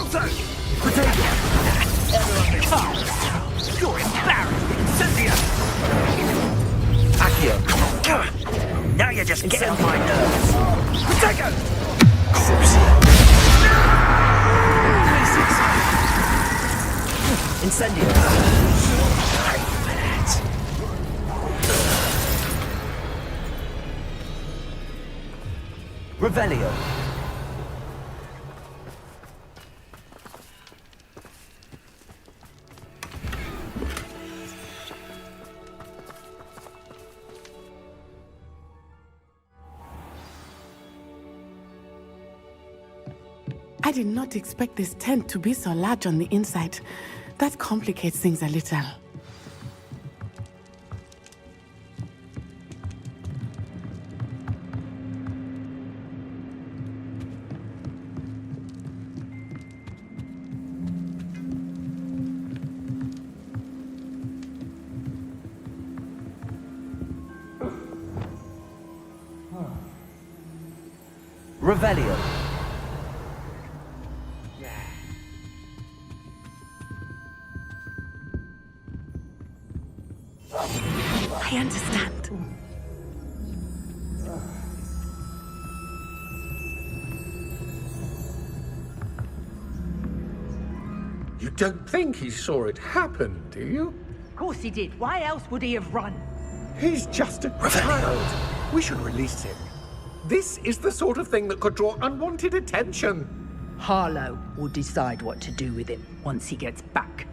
Potato! Everyone you're embarrassed! Incendio! Accio! Now you're just getting on my nerves! Potato! Incendio! Revelio! I did not expect this tent to be so large on the inside. That complicates things a little. Revelio. I understand. You don't think he saw it happen, do you? Of course he did. Why else would he have run? He's just a child. We should release him. This is the sort of thing that could draw unwanted attention. Harlow will decide what to do with him once he gets back.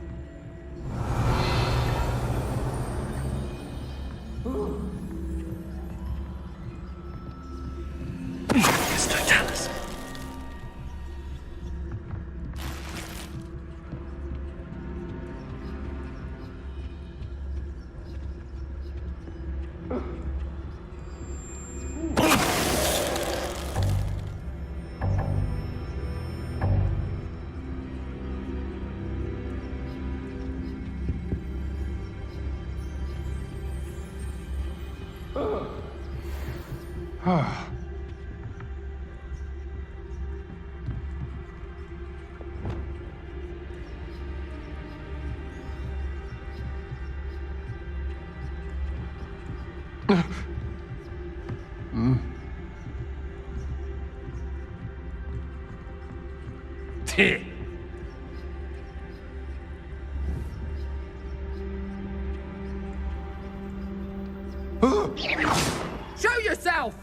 Show yourself!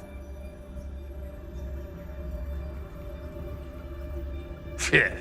Yeah.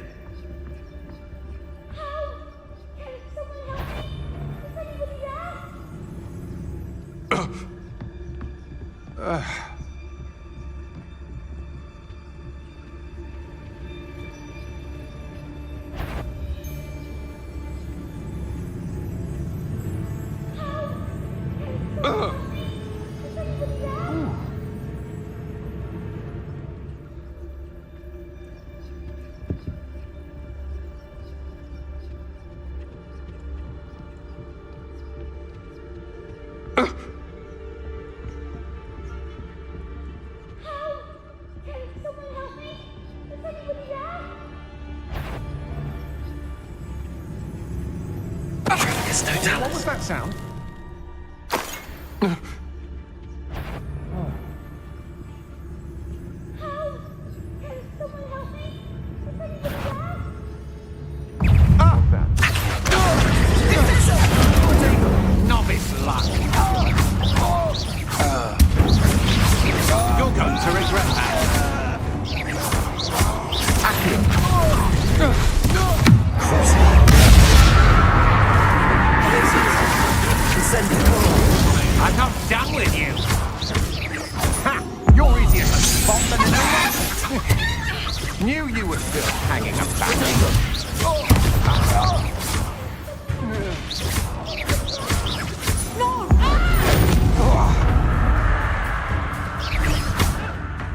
What was that sound? Novice luck. You're going to regret that. I'm not done with you. Ha! You're easier to spot than an elephant. Knew you were still hanging about.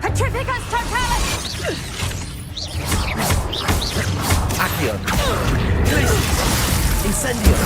Petrificus totalis! Accio. Incendio.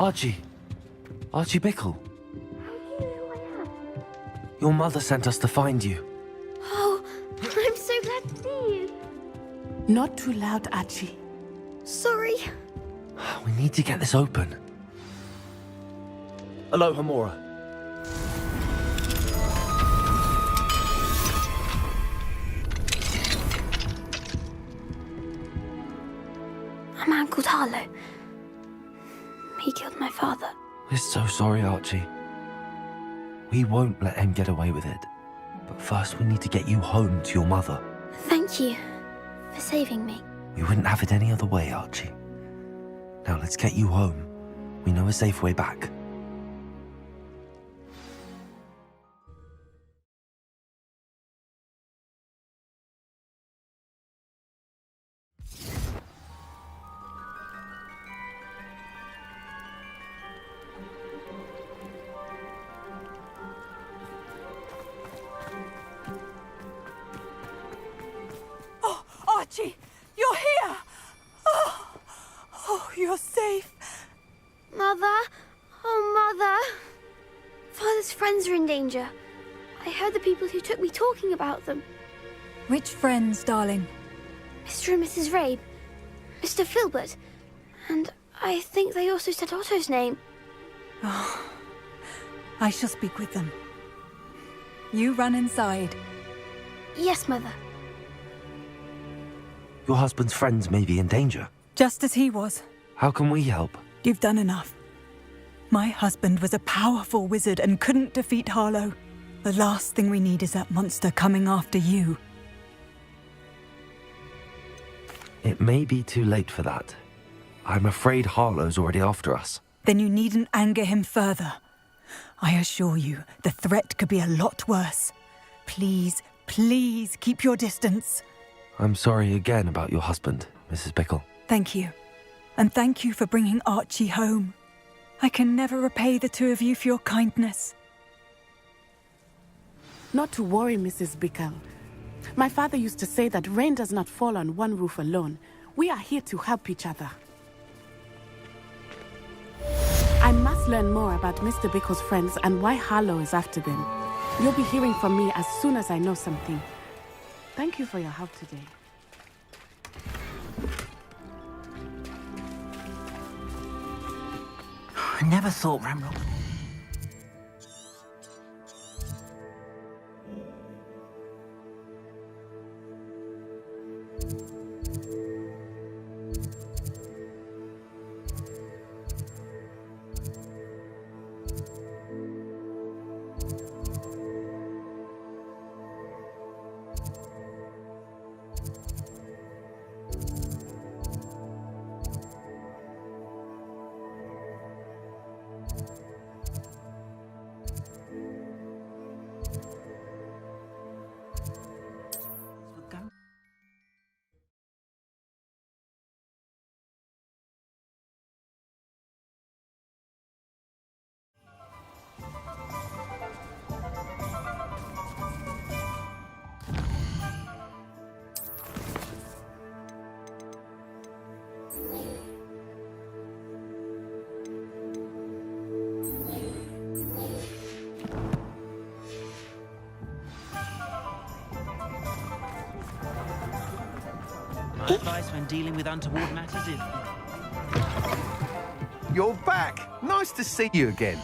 Archie. Archie Bickle. Your mother sent us to find you. Oh, I'm so glad to see you. Not too loud, Archie. Sorry. We need to get this open. Hello, Hamura. A man called Harlow. He killed my father. We're so sorry, Archie. We won't let him get away with it. But first we need to get you home to your mother. Thank you for saving me. We wouldn't have it any other way, Archie. Now let's get you home. We know a safe way back. Archie, you're here! Oh, you're safe. Mother? Oh, Mother. Father's friends are in danger. I heard the people who took me talking about them. Which friends, darling? Mr. and Mrs. Rabe, Mr. Filbert, and I think they also said Otto's name. I shall speak with them. You run inside. Yes, Mother. Your husband's friends may be in danger. Just as he was. How can we help? You've done enough. My husband was a powerful wizard and couldn't defeat Harlow. The last thing we need is that monster coming after you. It may be too late for that. I'm afraid Harlow's already after us. Then you needn't anger him further. I assure you, the threat could be a lot worse. Please, please keep your distance. I'm sorry again about your husband, Mrs. Bickle. Thank you. And thank you for bringing Archie home. I can never repay the two of you for your kindness. Not to worry, Mrs. Bickle. My father used to say that rain does not fall on one roof alone. We are here to help each other. I must learn more about Mr. Bickle's friends and why Harlow is after them. You'll be hearing from me as soon as I know something. Thank you for your help today. I never thought Ramrock... My advice when dealing with untoward matters is... You're back. Nice to see you again.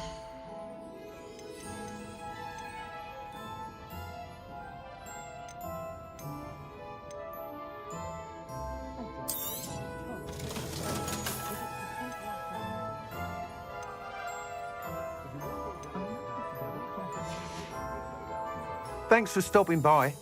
Thanks for stopping by.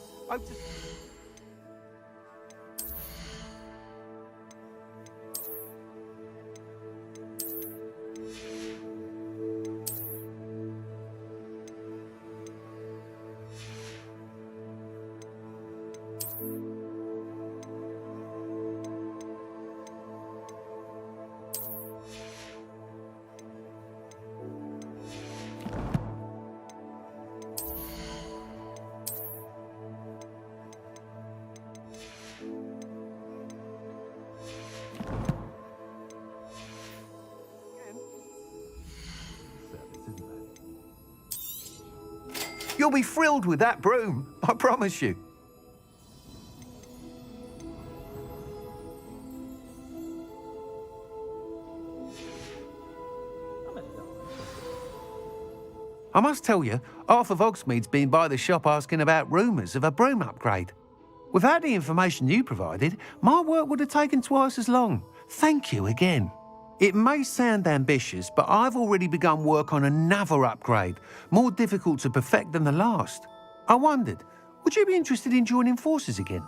You'll be thrilled with that broom, I promise you. I must tell you, half of Hogsmeade's been by the shop asking about rumours of a broom upgrade. Without the information you provided, my work would have taken twice as long. Thank you again. It may sound ambitious, but I've already begun work on another upgrade, more difficult to perfect than the last. I wondered, would you be interested in joining forces again?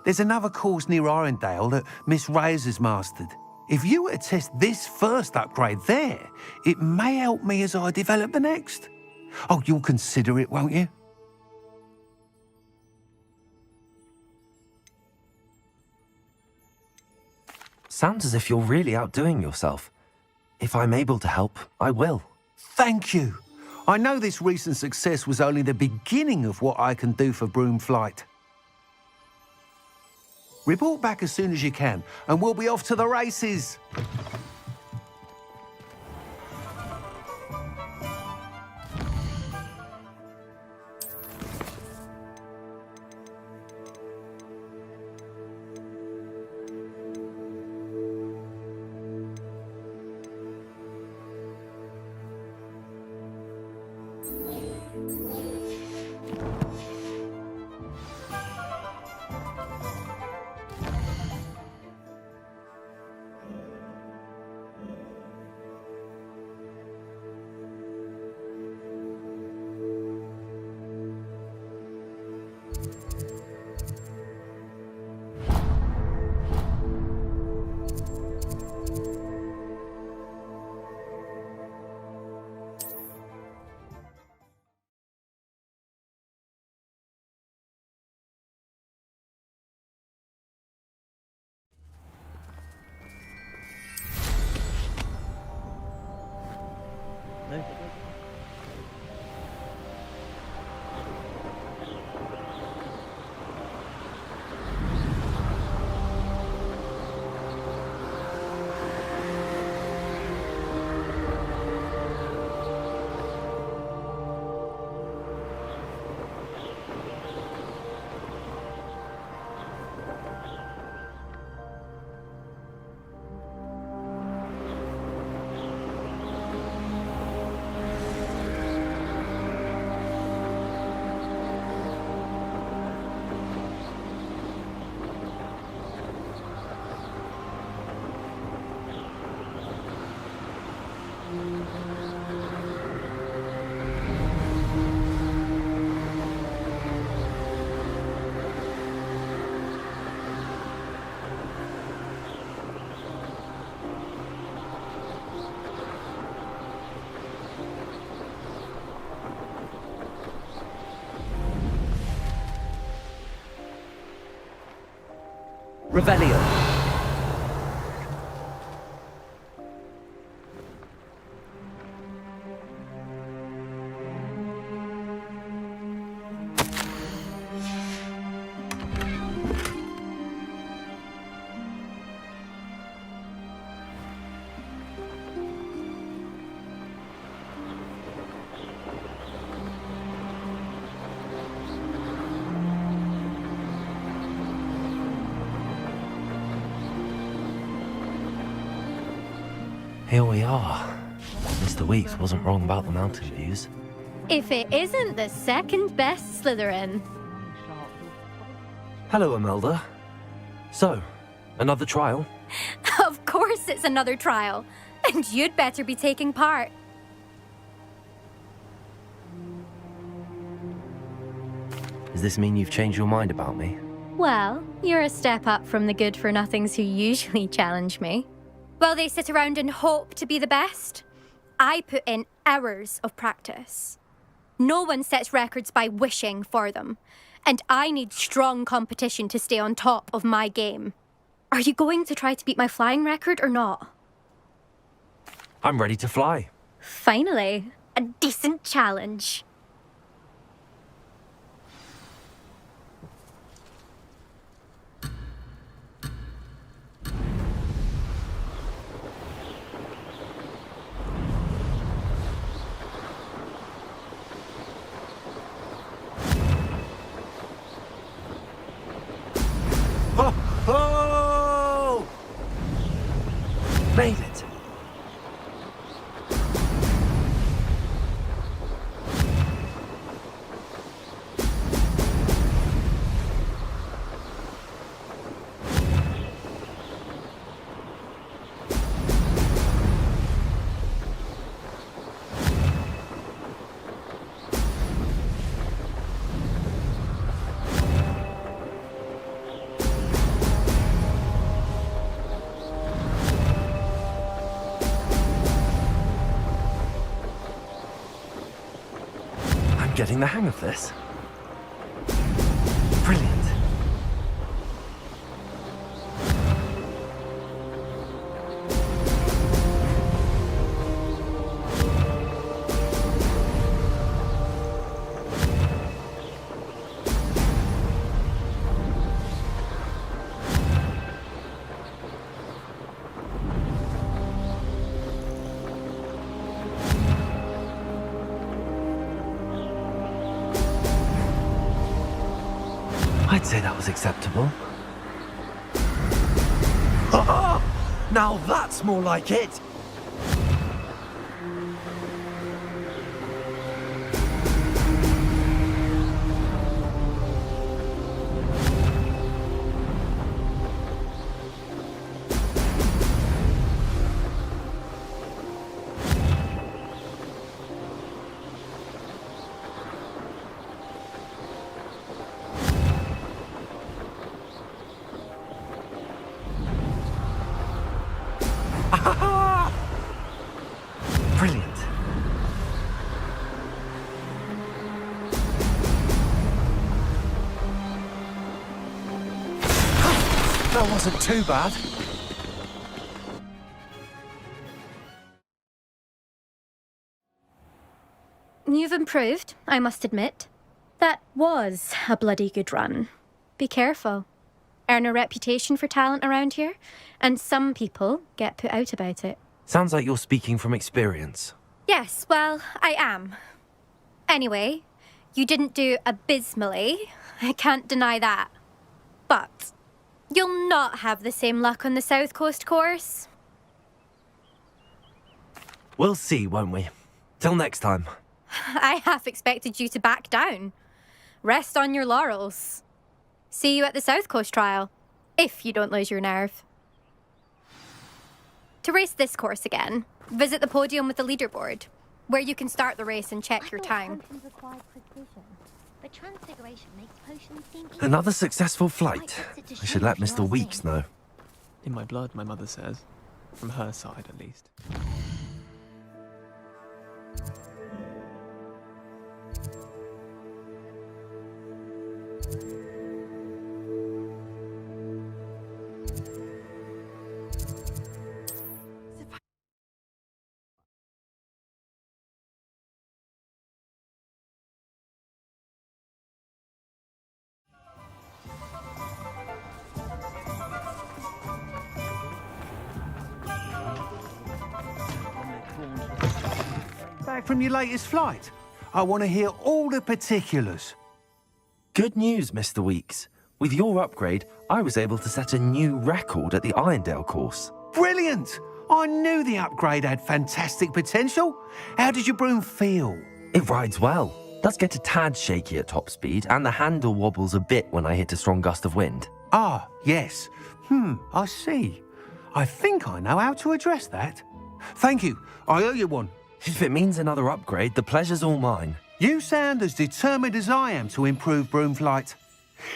There's another course near Irondale that Miss Reyes has mastered. If you were to test this first upgrade there, it may help me as I develop the next. Oh, you'll consider it, won't you? Sounds as if you're really outdoing yourself. If I'm able to help, I will. Thank you. I know this recent success was only the beginning of what I can do for broom flight. Report back as soon as you can, and we'll be off to the races. Revelio. Here we are. Mr. Weeks wasn't wrong about the mountain views. If it isn't the second best Slytherin. Hello, Imelda. So, another trial? Of course it's another trial. And you'd better be taking part. Does this mean you've changed your mind about me? Well, you're a step up from the good-for-nothings who usually challenge me. While they sit around and hope to be the best, I put in hours of practice. No one sets records by wishing for them, and I need strong competition to stay on top of my game. Are you going to try to beat my flying record or not? I'm ready to fly. Finally, a decent challenge. getting the hang of this. Brilliant. I'd say that was acceptable. Now that's more like it! Brilliant. That wasn't too bad. You've improved, I must admit. That was a bloody good run. Be careful. Earn a reputation for talent around here, and some people get put out about it. Sounds like you're speaking from experience. Yes, well, I am. Anyway, you didn't do abysmally. I can't deny that. But you'll not have the same luck on the South Coast course. We'll see, won't we? Till next time. I half expected you to back down. Rest on your laurels. See you at the South Coast trial, if you don't lose your nerve. To race this course again, visit the podium with the leaderboard, where you can start the race and check your time. But transfiguration makes potions seem easy. Another successful flight. I should let Mr. Weeks know. In my blood, my mother says. From her side, at least. Back from your latest flight? I want to hear all the particulars. Good news, Mr. Weeks. With your upgrade, I was able to set a new record at the Irondale course. Brilliant! I knew the upgrade had fantastic potential. How did your broom feel? It rides well. Does get a tad shaky at top speed, and the handle wobbles a bit when I hit a strong gust of wind. Ah, yes. I see. I think I know how to address that. Thank you. I owe you one. If it means another upgrade, the pleasure's all mine. You sound as determined as I am to improve broom flight.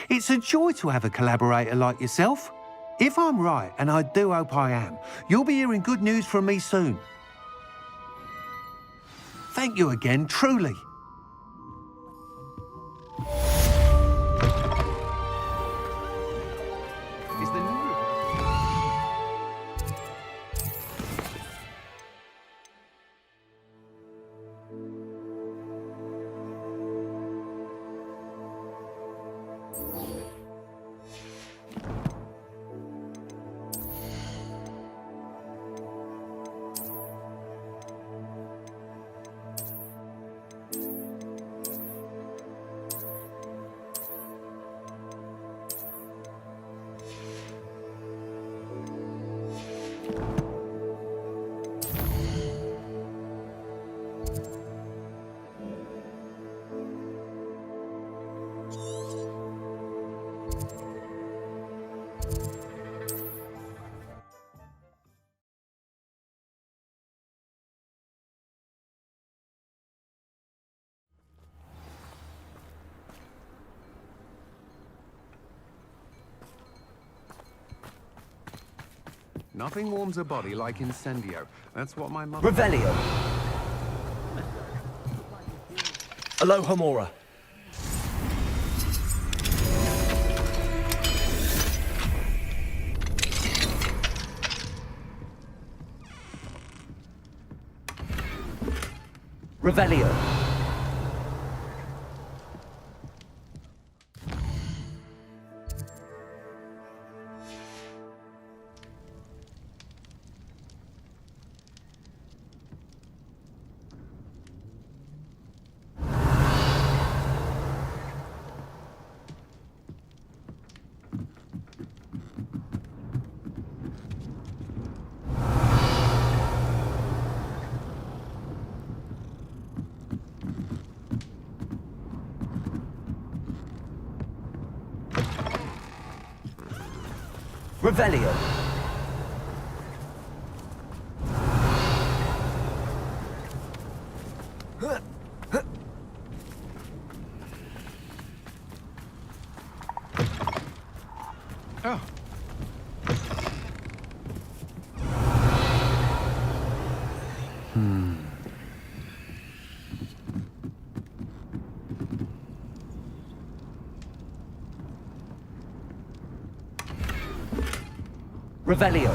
It's a joy to have a collaborator like yourself. If I'm right, and I do hope I am, you'll be hearing good news from me soon. Thank you again, truly. Is the new... Nothing warms a body like incendio. That's what my mother... Revelio. Aloha Mora. Revelio. Revelio. Oh. Revelio.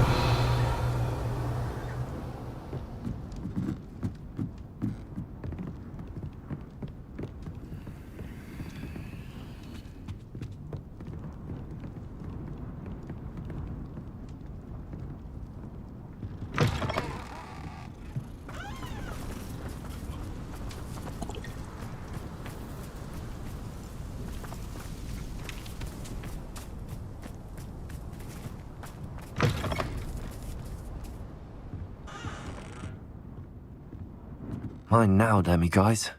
Mine now, Demi guys.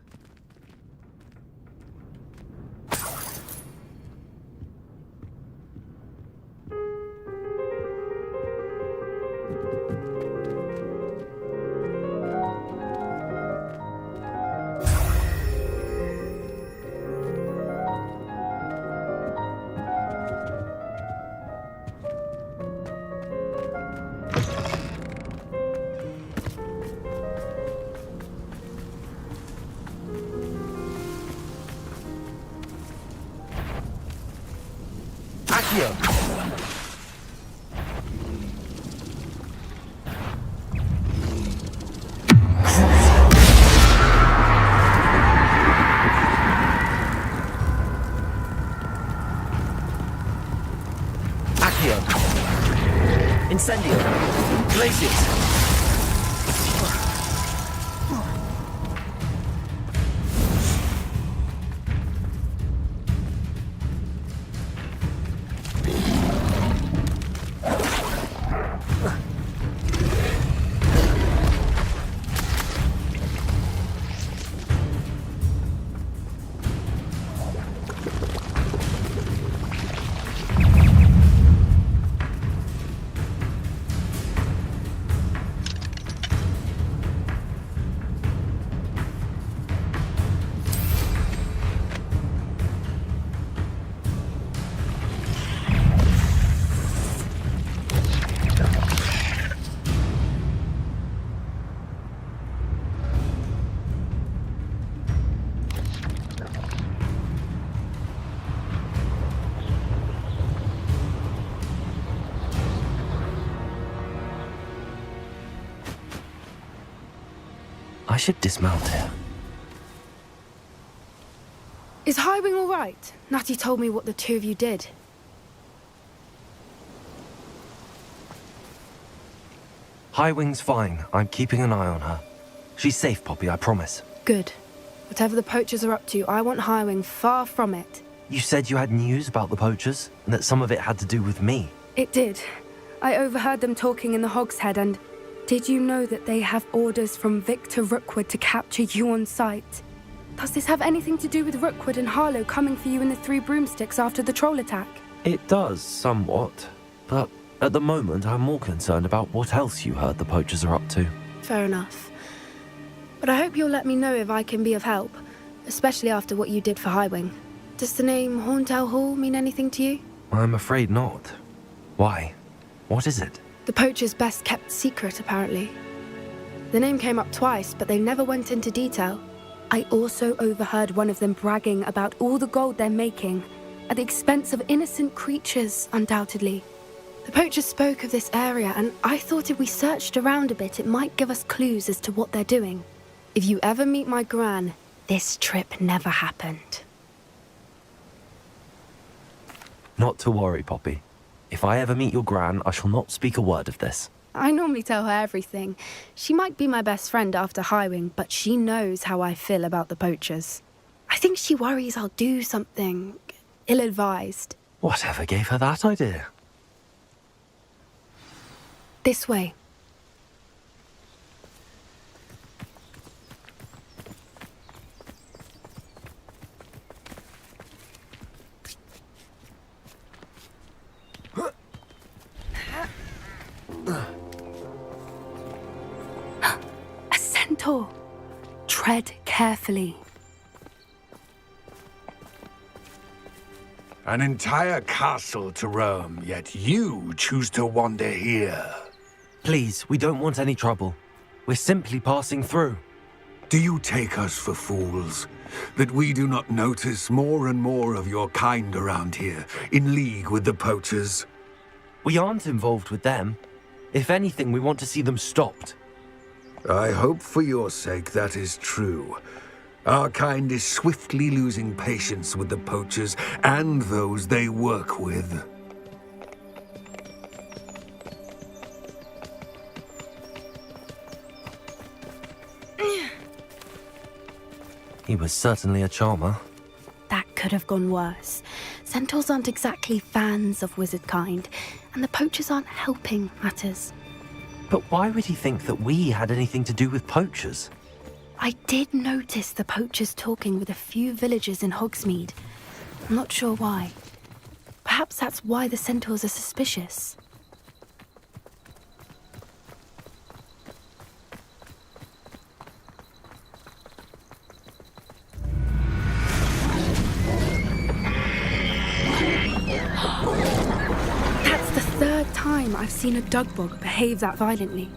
Accio. Accio. Incendio. Glacius. I should dismount here. Is Highwing all right? Natty told me what the two of you did. Highwing's fine. I'm keeping an eye on her. She's safe, Poppy, I promise. Good. Whatever the poachers are up to, I want Highwing far from it. You said you had news about the poachers, and that some of it had to do with me. It did. I overheard them talking in the Hogshead, and did you know that they have orders from Victor Rookwood to capture you on sight? Does this have anything to do with Rookwood and Harlow coming for you in the Three Broomsticks after the troll attack? It does, somewhat. But at the moment, I'm more concerned about what else you heard the poachers are up to. Fair enough. But I hope you'll let me know if I can be of help, especially after what you did for Highwing. Does the name Horntail Hall mean anything to you? I'm afraid not. Why? What is it? The poacher's best kept secret, apparently. The name came up twice, but they never went into detail. I also overheard one of them bragging about all the gold they're making, at the expense of innocent creatures, undoubtedly. The poachers spoke of this area, and I thought if we searched around a bit, it might give us clues as to what they're doing. If you ever meet my gran, this trip never happened. Not to worry, Poppy. If I ever meet your gran, I shall not speak a word of this. I normally tell her everything. She might be my best friend after Highwing, but she knows how I feel about the poachers. I think she worries I'll do something ill-advised. Whatever gave her that idea? This way. A centaur. Tread carefully. An entire castle to roam, yet you choose to wander here. Please, we don't want any trouble. We're simply passing through. Do you take us for fools? That we do not notice more and more of your kind around here, in league with the poachers? We aren't involved with them. If anything, we want to see them stopped. I hope for your sake that is true. Our kind is swiftly losing patience with the poachers and those they work with. He was certainly a charmer. That could have gone worse. Centaurs aren't exactly fans of wizard kind, and the poachers aren't helping matters. But why would he think that we had anything to do with poachers? I did notice the poachers talking with a few villagers in Hogsmeade. I'm not sure why. Perhaps that's why the centaurs are suspicious. That's the third time I've seen a dugbog behave that violently.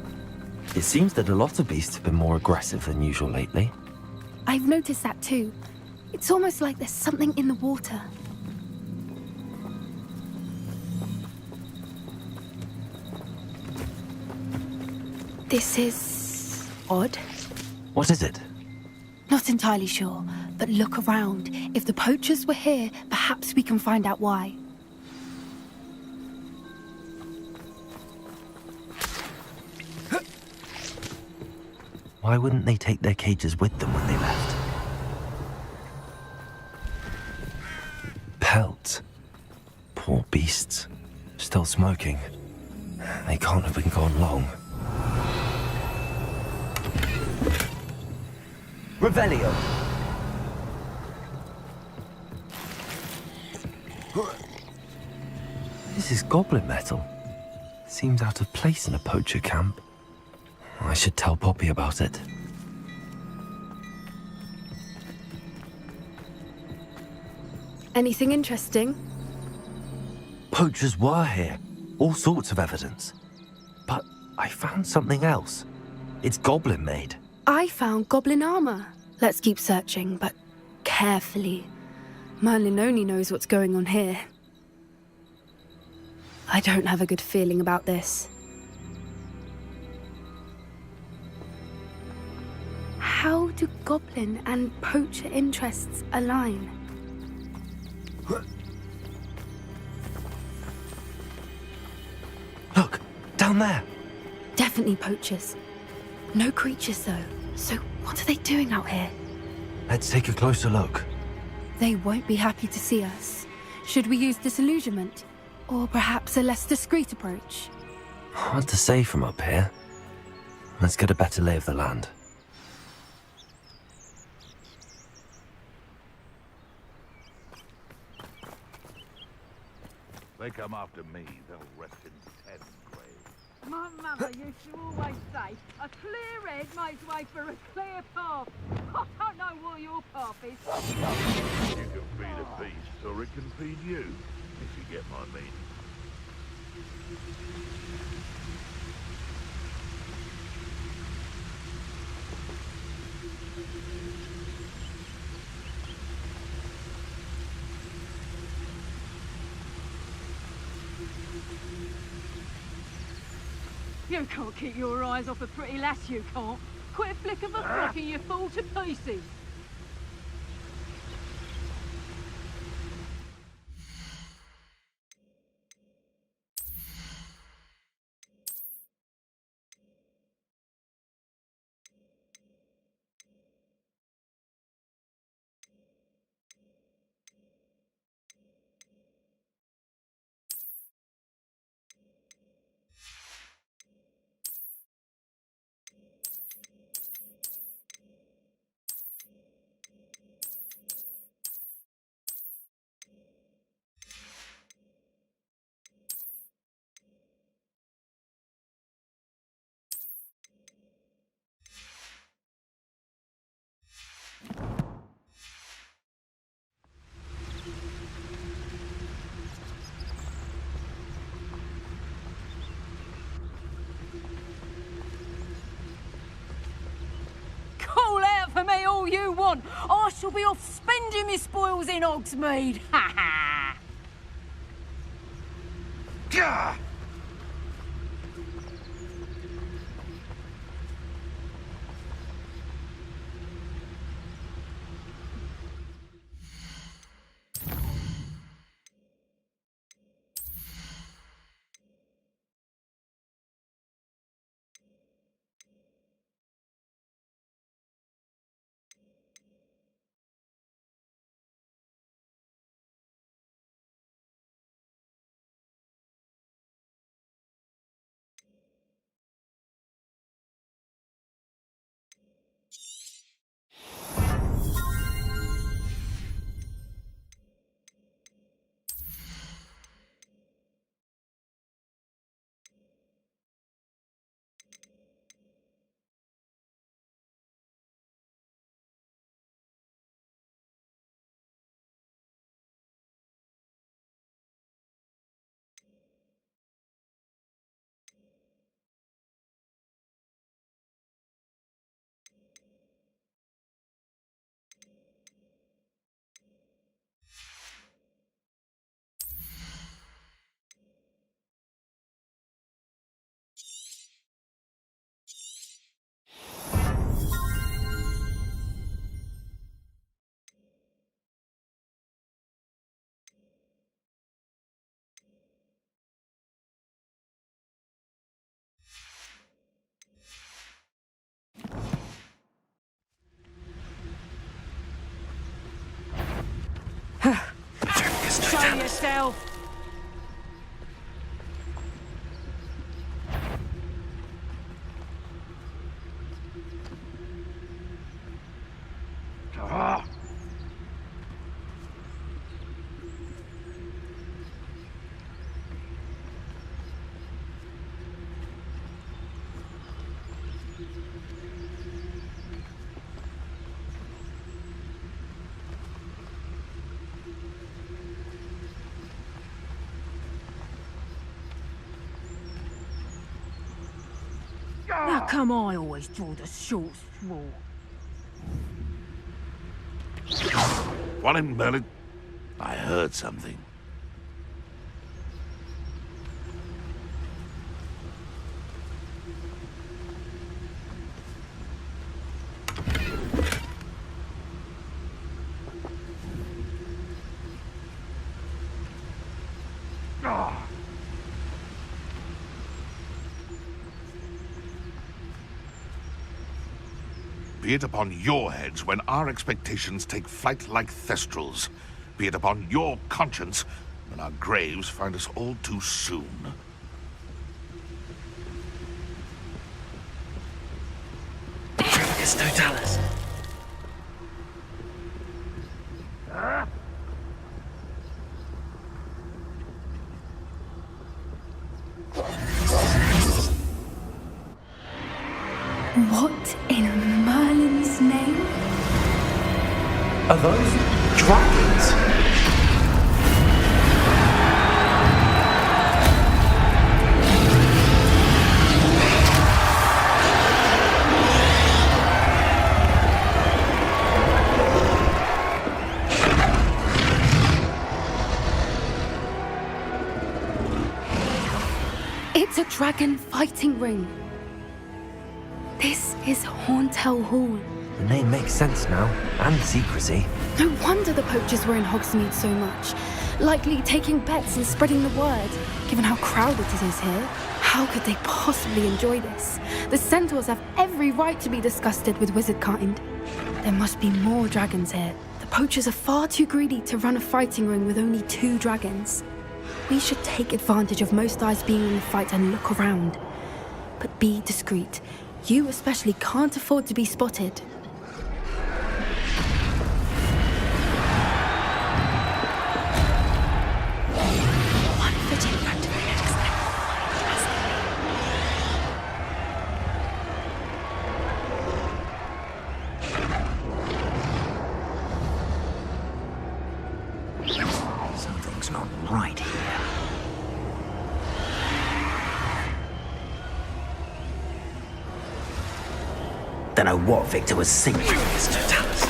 It seems that a lot of beasts have been more aggressive than usual lately. I've noticed that too. It's almost like there's something in the water. This is odd. What is it? Not entirely sure, but look around. If the poachers were here, perhaps we can find out why. Why wouldn't they take their cages with them when they left? Pelts. Poor beasts. Still smoking. They can't have been gone long. Revelio! This is goblin metal. Seems out of place in a poacher camp. I should tell Poppy about it. Anything interesting? Poachers were here. All sorts of evidence. But I found something else. It's goblin made. I found goblin armor. Let's keep searching, but carefully. Merlin only knows what's going on here. I don't have a good feeling about this. How do goblin and poacher interests align? Look, down there. Definitely poachers. No creatures, though. So what are they doing out here? Let's take a closer look. They won't be happy to see us. Should we use disillusionment? Or perhaps a less discreet approach? Hard to say from up here. Let's get a better lay of the land. They come after me, they'll rest in 10 graves. My mother used to always say, a clear head makes way for a clear path. I don't know what your path is. You can feed a beast, or it can feed you, if you get my meaning. You can't keep your eyes off a pretty lass, you can't. Quit a flick of a flick and you fall to pieces. Call out for me all you want. I shall be off spending my spoils in Hogsmeade. Ha ha! Gah! Show yourself. How come I always draw the short straw? What in Merlin? I heard something. Be it upon your heads when our expectations take flight like thestrals. Be it upon your conscience when our graves find us all too soon. It's Totalis. What in Merlin's name? Are those dragons? It's a dragon fighting ring. This is Horntail Hall. The name makes sense now, and the secrecy. No wonder the poachers were in Hogsmeade so much. Likely taking bets and spreading the word, given how crowded it is here. How could they possibly enjoy this? The centaurs have every right to be disgusted with wizard kind. There must be more dragons here. The poachers are far too greedy to run a fighting ring with only 2 dragons. We should take advantage of most eyes being in the fight and look around. But be discreet. You especially can't afford to be spotted. One foot in front of the next Something's not right here. Don't know what Victor was thinking, Mr. Tallis.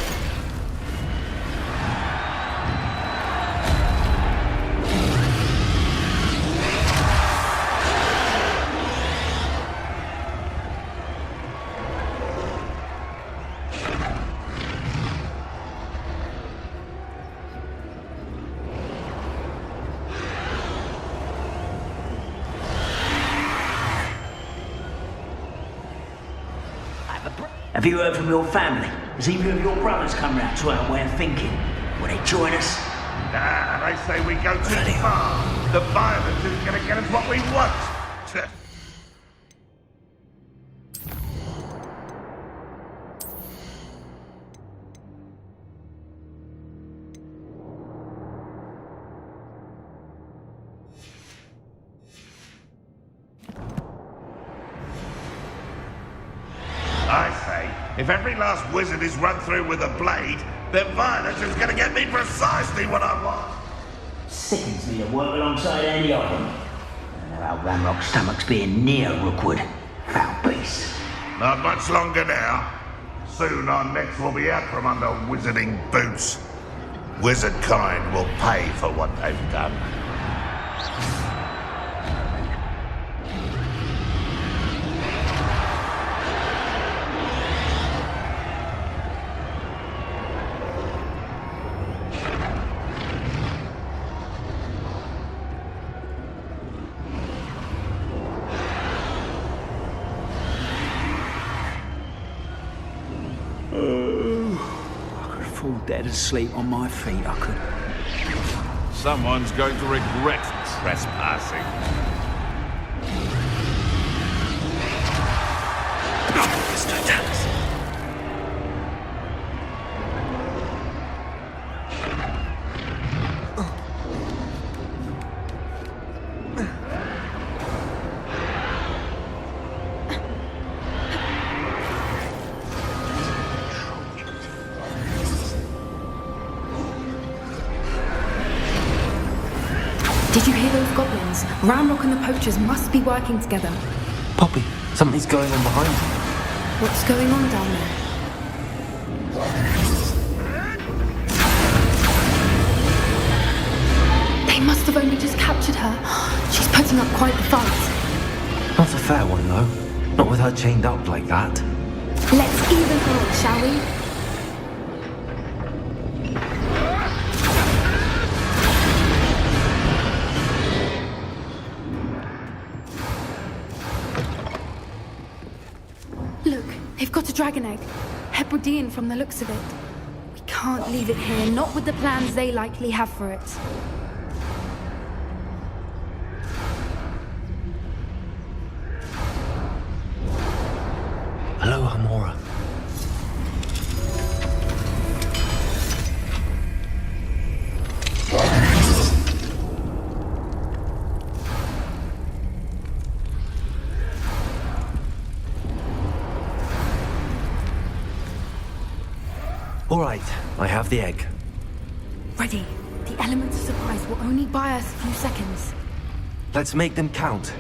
Have you heard from your family? Has either of your brothers come round to our way of thinking? Will they join us? Nah, they say we go too far. The violence isn't going to get us what we want. I say, if every last wizard is run through with a blade, then violence is going to get me precisely what I want. Sickens me to work alongside any of them. I don't know how Ramrock's stomach's being near Rookwood. Foul beast. Not much longer now. Soon our necks will be out from under wizarding boots. Wizard kind will pay for what they've done. Fall dead asleep on my feet, I could. Someone's going to regret trespassing. Mr. Tallis. Did you hear those goblins? Ramrock and the poachers must be working together. Poppy, something's going on behind you. What's going on down there? They must have only just captured her. She's putting up quite the fight. Not a fair one, though. Not with her chained up like that. Let's even her up, shall we? Look, they've got a dragon egg. Hebridean from the looks of it. We can't leave it here, not with the plans they likely have for it. Hello, Hamora. All right, I have the egg. Ready. The element of surprise will only buy us a few seconds. Let's make them count.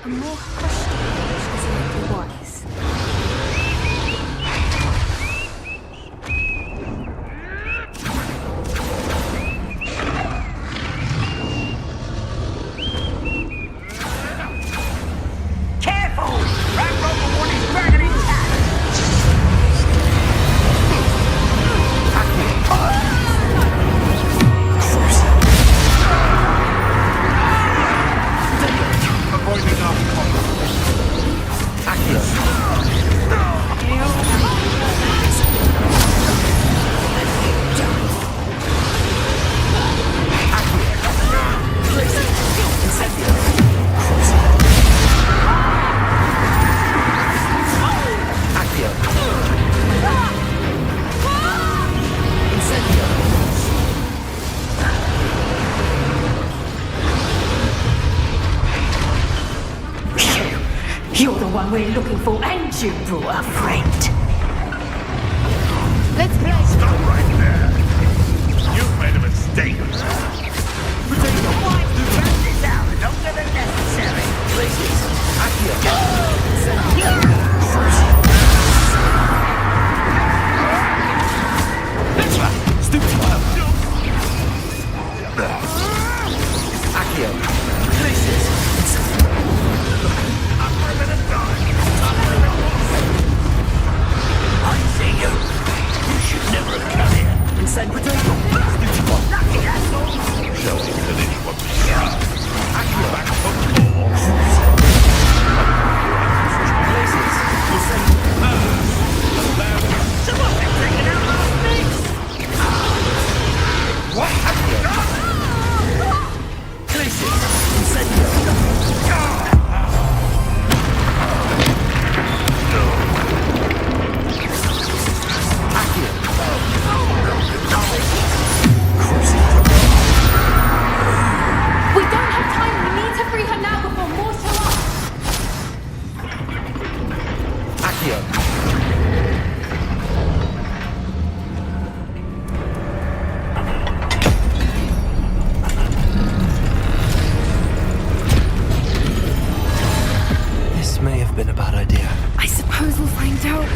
A more hushed approach is a little wise. the one we're looking for, and you brought a friend. Let's play. Stop right there. You've made a mistake. This out longer than necessary. Places. Shall we finish what we start? Back for more. We don't have time. We need to free her now before more show up. Accio. This may have been a bad idea. I suppose we'll find out.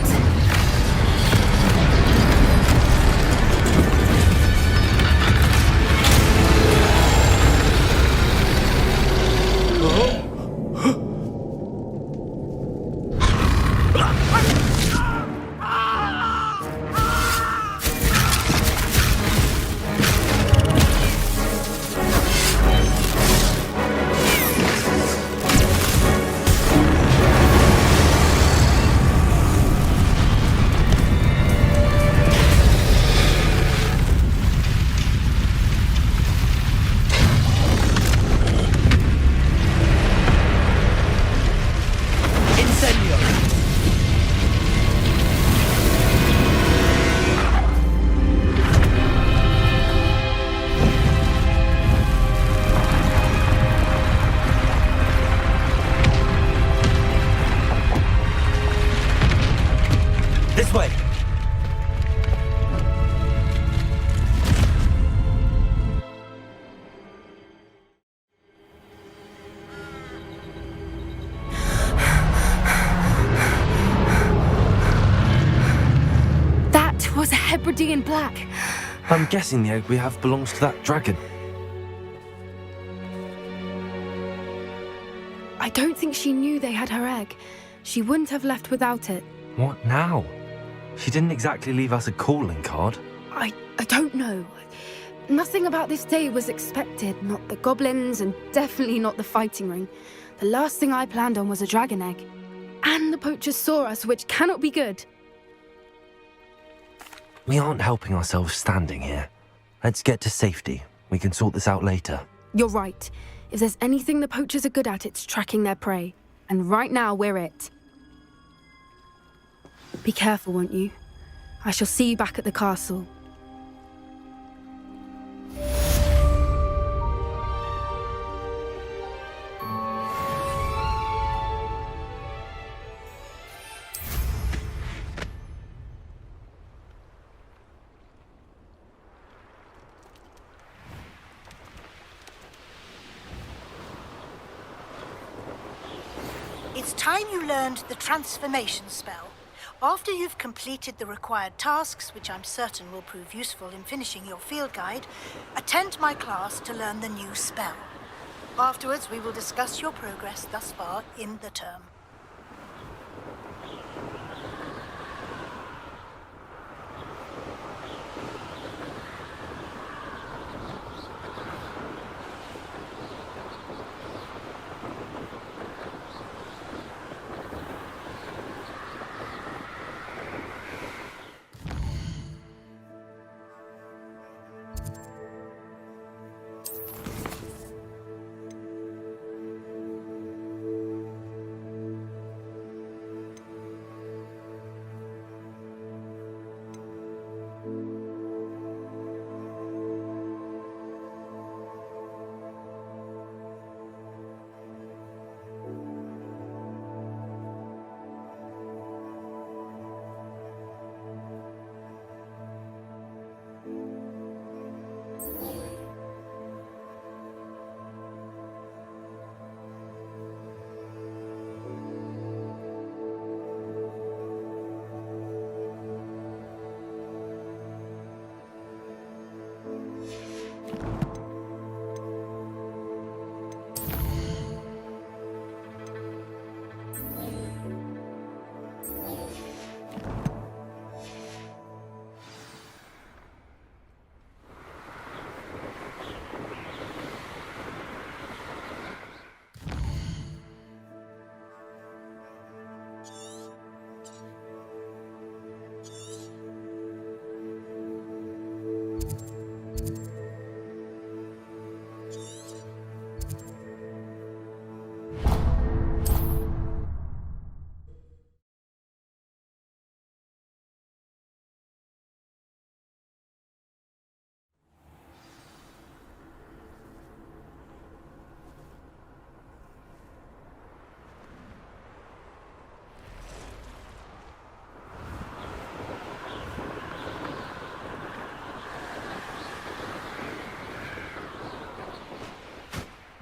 This way. That was a Hebridean black. I'm guessing the egg we have belongs to that dragon. I don't think she knew they had her egg. She wouldn't have left without it. What now? She didn't exactly leave us a calling card. I don't know. Nothing about this day was expected. Not the goblins, and definitely not the fighting ring. The last thing I planned on was a dragon egg. And the poachers saw us, which cannot be good. We aren't helping ourselves standing here. Let's get to safety. We can sort this out later. You're right. If there's anything the poachers are good at, it's tracking their prey. And right now, we're it. Be careful, won't you? I shall see you back at the castle. It's time you learned the transformation spell. After you've completed the required tasks, which I'm certain will prove useful in finishing your field guide, attend my class to learn the new spell. Afterwards, we will discuss your progress thus far in the term.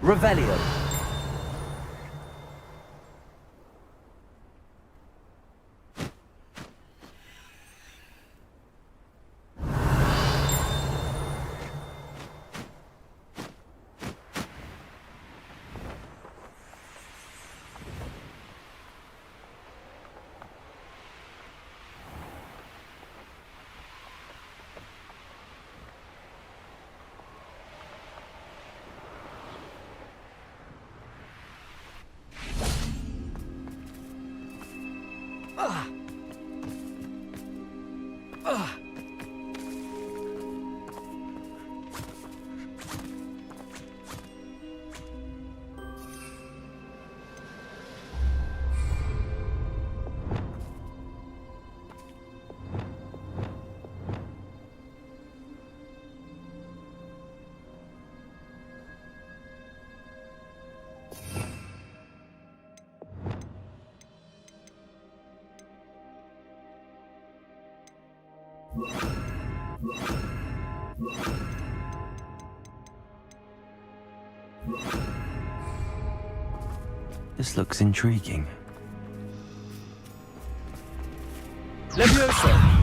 Revelio. This looks intriguing. Levioso!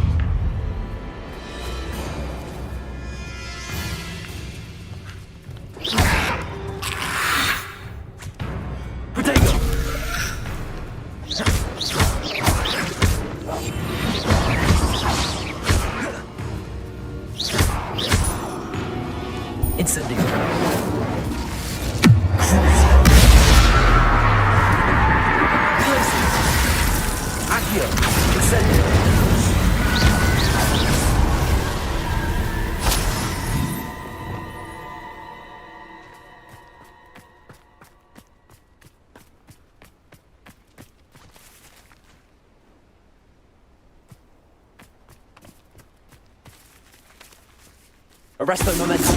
Arresto momentum.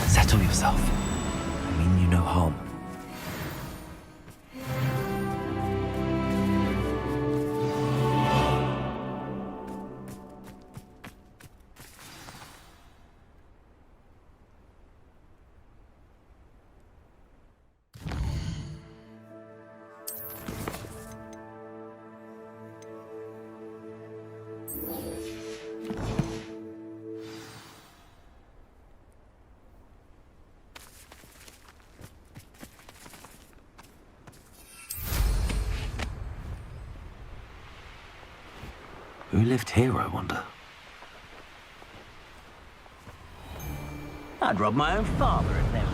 Settle yourself. I mean you no harm. Who lived here, I wonder? I'd rob my own father if there was.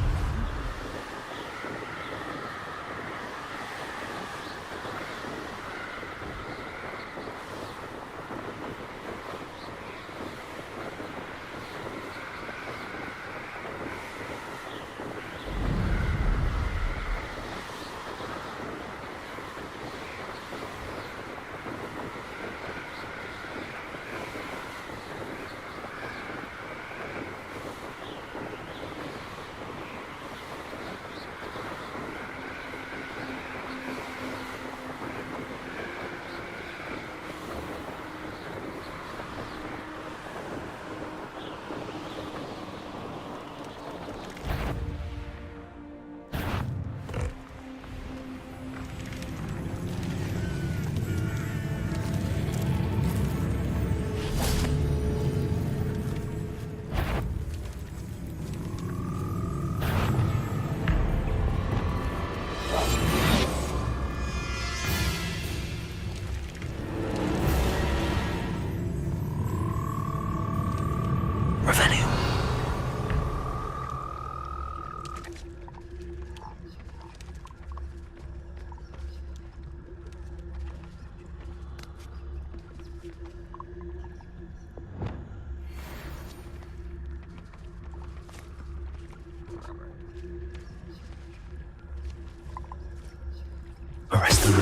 Arrest them.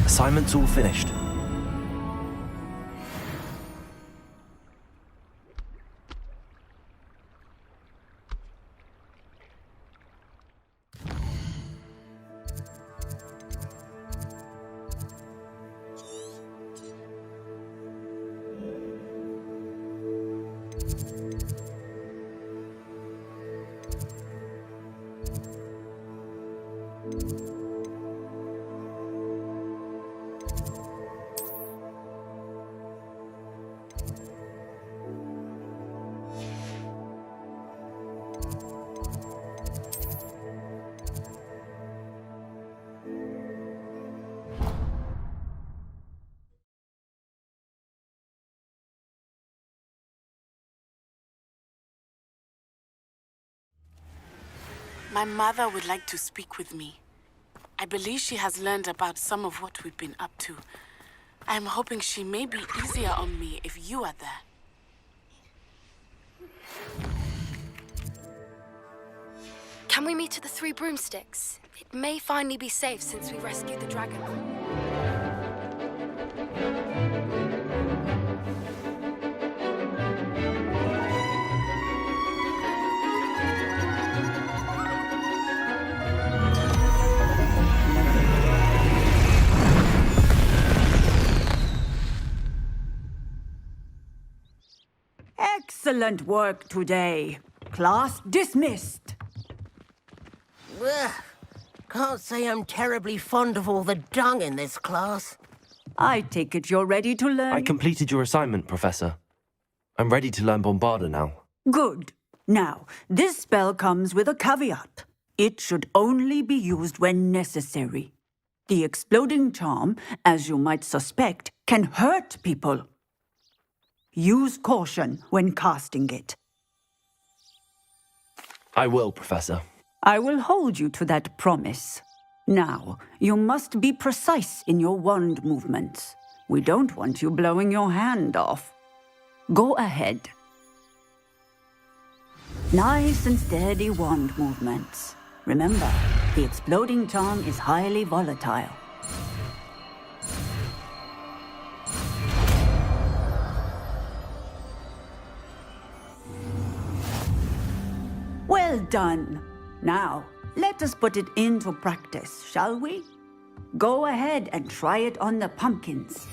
Assignment's all finished. My mother would like to speak with me. I believe she has learned about some of what we've been up to. I am hoping she may be easier on me if you are there. Can we meet at the Three Broomsticks? It may finally be safe since we rescued the dragon. Excellent work today. Class dismissed. Ugh. Can't say I'm terribly fond of all the dung in this class. I take it you're ready to learn. I completed your assignment, Professor. I'm ready to learn Bombarda now. Good. Now, this spell comes with a caveat. It should only be used when necessary. The exploding charm, as you might suspect, can hurt people. Use caution when casting it. I will, Professor. I will hold you to that promise. Now, you must be precise in your wand movements. We don't want you blowing your hand off. Go ahead. Nice and steady wand movements. Remember, the exploding charm is highly volatile. Well done. Now, let us put it into practice, shall we? Go ahead and try it on the pumpkins.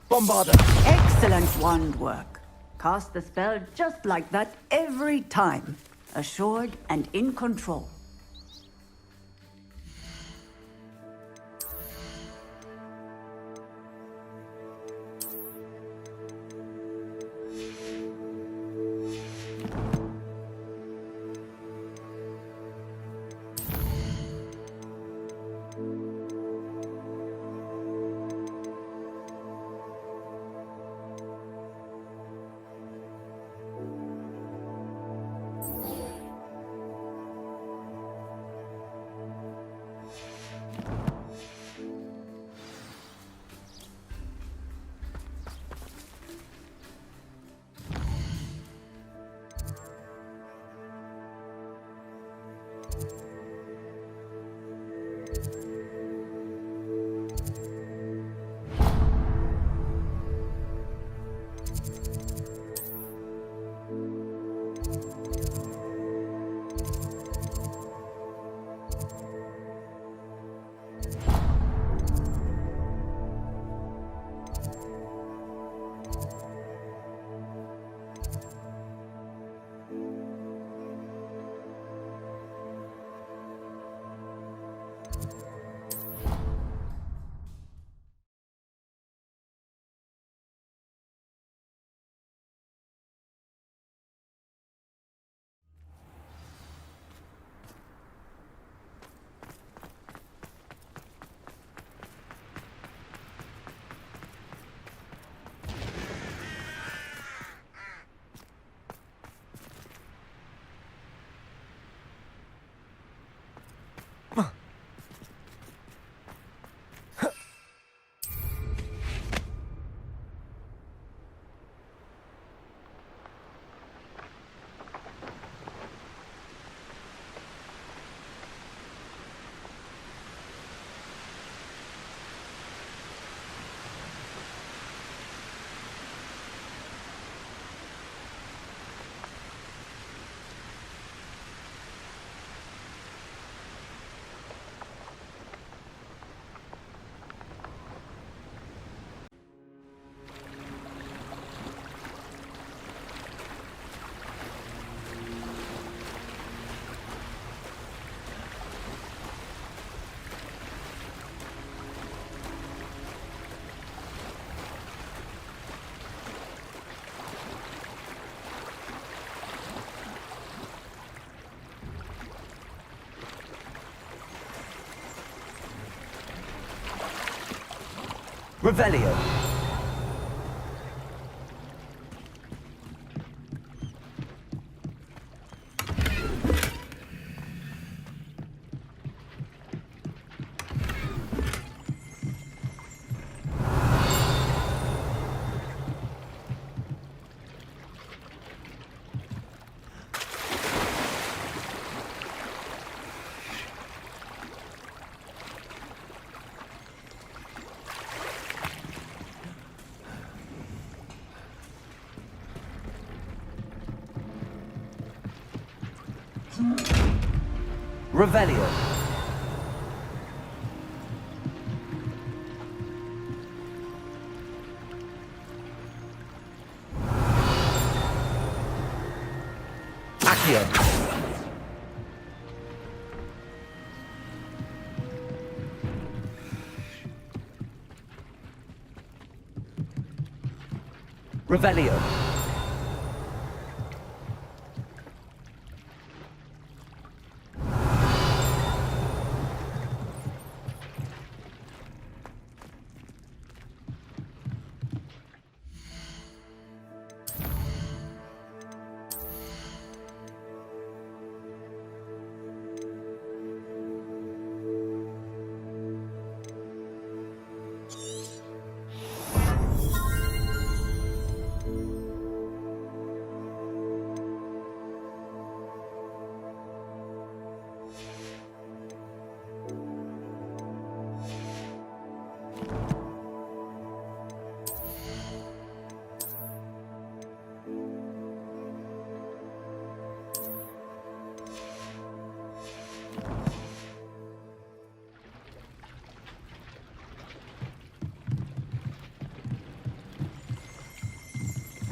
Bombarda! Excellent wand work. Cast the spell just like that every time. Assured and in control. Revelio. Revelio. Accio. Revelio.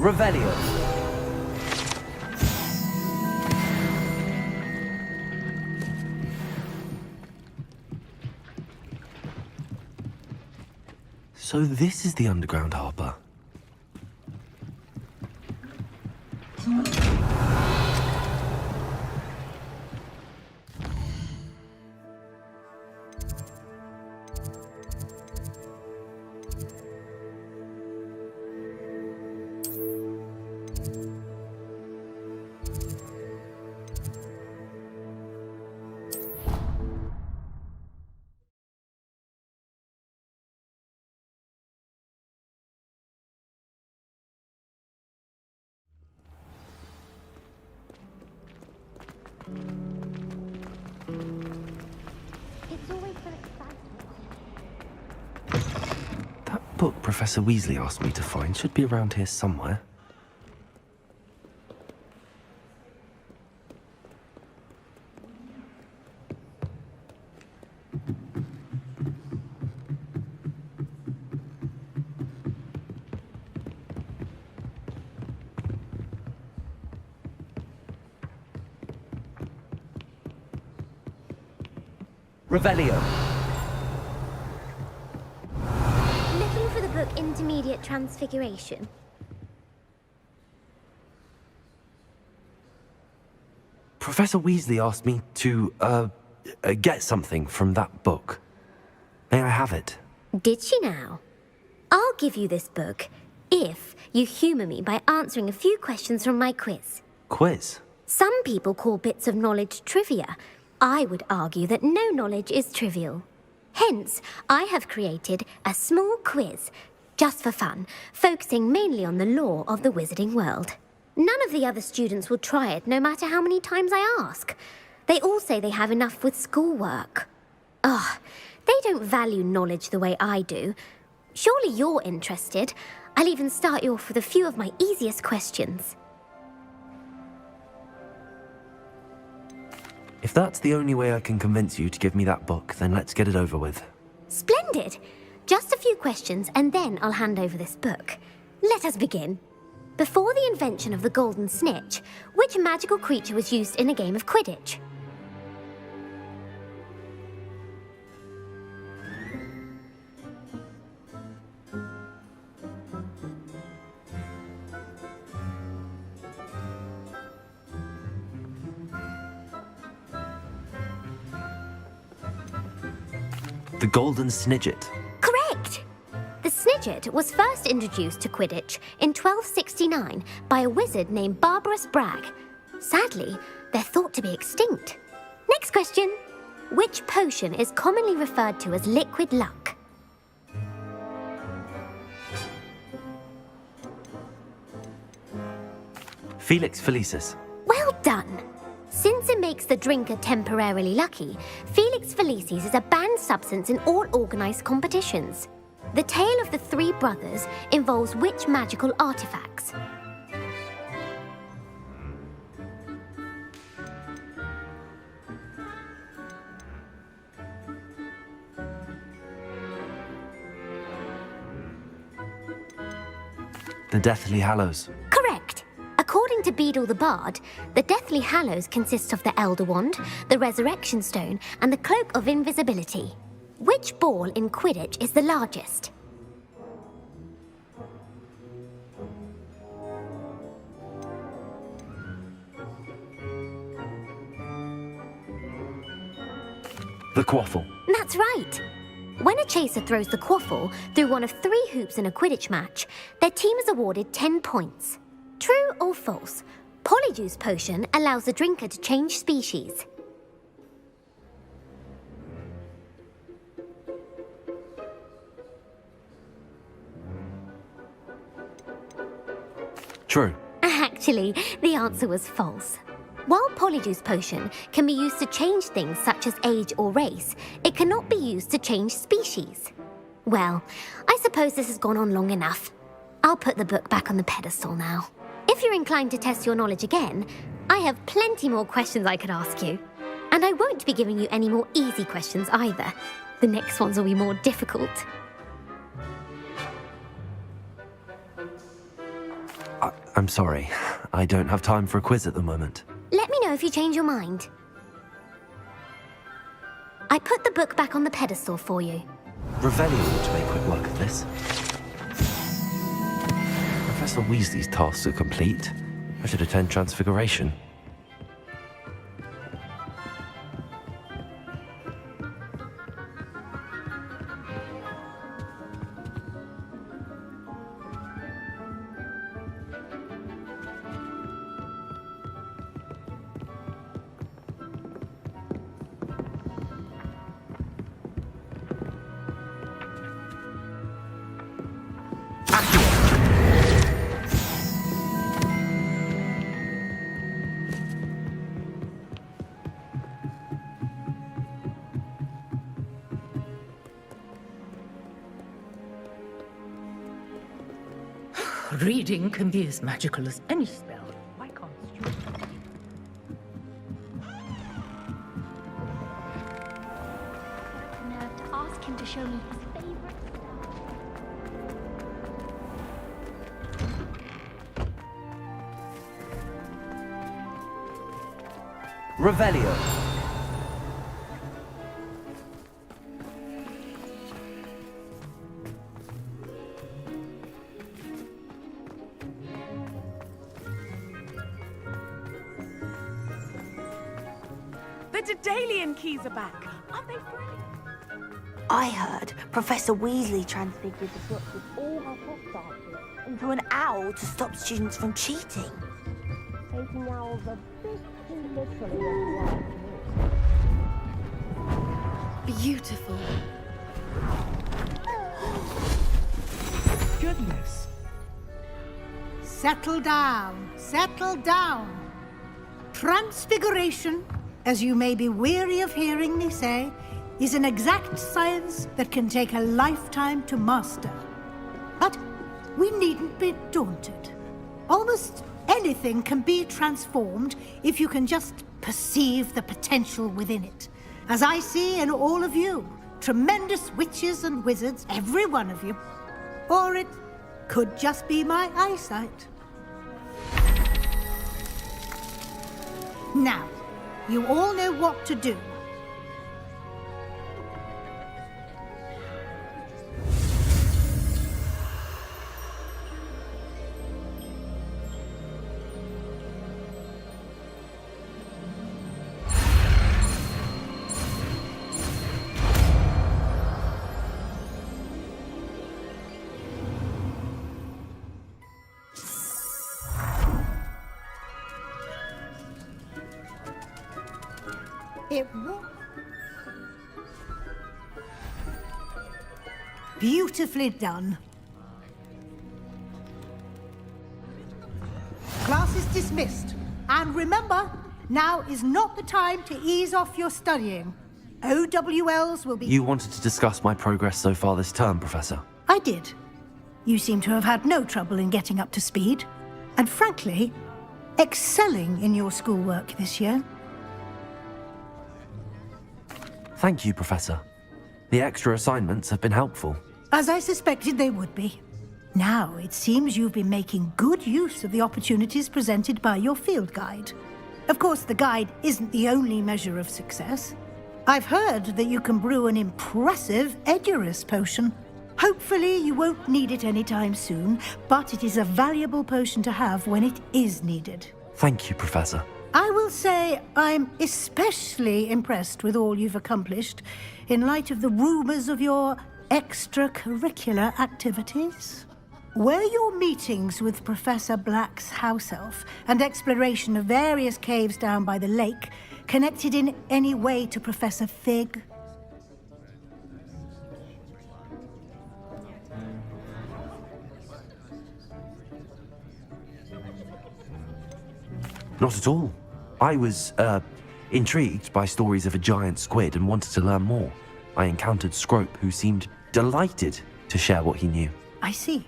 Revelio. So this is the underground harbour. That book Professor Weasley asked me to find should be around here somewhere. Revelio. Looking for the book Intermediate Transfiguration. Professor Weasley asked me to, get something from that book. May I have it? Did she now? I'll give you this book if you humour me by answering a few questions from my quiz. Quiz? Some people call bits of knowledge trivia. I would argue that no knowledge is trivial. Hence, I have created a small quiz, just for fun, focusing mainly on the lore of the wizarding world. None of the other students will try it, no matter how many times I ask. They all say they have enough with schoolwork. Ugh, they don't value knowledge the way I do. Surely you're interested. I'll even start you off with a few of my easiest questions. If that's the only way I can convince you to give me that book, then let's get it over with. Splendid! Just a few questions, and then I'll hand over this book. Let us begin. Before the invention of the golden snitch, which magical creature was used in a game of Quidditch? The Golden Snidget. Correct! The snitch Widget was first introduced to Quidditch in 1269 by a wizard named Barbarous Bragg. Sadly, they're thought to be extinct. Next question. Which potion is commonly referred to as liquid luck? Felix Felicis. Well done. Since it makes the drinker temporarily lucky, Felix Felicis is a banned substance in all organised competitions. The tale of the three brothers involves which magical artifacts? The Deathly Hallows. Correct. According to Beadle the Bard, the Deathly Hallows consists of the Elder Wand, the Resurrection Stone, and the Cloak of Invisibility. Which ball in Quidditch is the largest? The Quaffle. That's right. When a chaser throws the quaffle through one of 3 hoops in a Quidditch match, their team is awarded 10 points. True or false? Polyjuice Potion allows the drinker to change species. True. Actually, the answer was false. While Polyjuice Potion can be used to change things such as age or race, it cannot be used to change species. Well, I suppose this has gone on long enough. I'll put the book back on the pedestal now. If you're inclined to test your knowledge again, I have plenty more questions I could ask you. And I won't be giving you any more easy questions either. The next ones will be more difficult. I'm sorry. I don't have time for a quiz at the moment. Let me know if you change your mind. I put the book back on the pedestal for you. Revelio ought to make quick work of this. Professor Weasley's tasks are complete. I should attend Transfiguration. Reading can be as magical as any spell. Why can't you? Nerve to ask him to show me his favorite Revelio. The Daedalian keys are back. Aren't they free? I heard Professor Weasley transfigured the book with all her hostages into an owl to stop students from cheating. Taking owls a bit too literally. Beautiful. Goodness. Settle down. Settle down. Transfiguration, as you may be weary of hearing me say, is an exact science that can take a lifetime to master. But we needn't be daunted. Almost anything can be transformed if you can just perceive the potential within it. As I see in all of you, tremendous witches and wizards, every one of you. Or it could just be my eyesight. Now, you all know what to do. It was. Beautifully done. Class is dismissed. And remember, now is not the time to ease off your studying. OWLs will be... You wanted to discuss my progress so far this term, Professor. I did. You seem to have had no trouble in getting up to speed. And frankly, excelling in your schoolwork this year. Thank you, Professor. The extra assignments have been helpful. As I suspected they would be. Now, it seems you've been making good use of the opportunities presented by your field guide. Of course, the guide isn't the only measure of success. I've heard that you can brew an impressive Edurus potion. Hopefully, you won't need it anytime soon, but it is a valuable potion to have when it is needed. Thank you, Professor. I will say I'm especially impressed with all you've accomplished in light of the rumors of your extracurricular activities. Were your meetings with Professor Black's house elf and exploration of various caves down by the lake connected in any way to Professor Fig? Not at all. I was, intrigued by stories of a giant squid and wanted to learn more. I encountered Scrope, who seemed delighted to share what he knew. I see.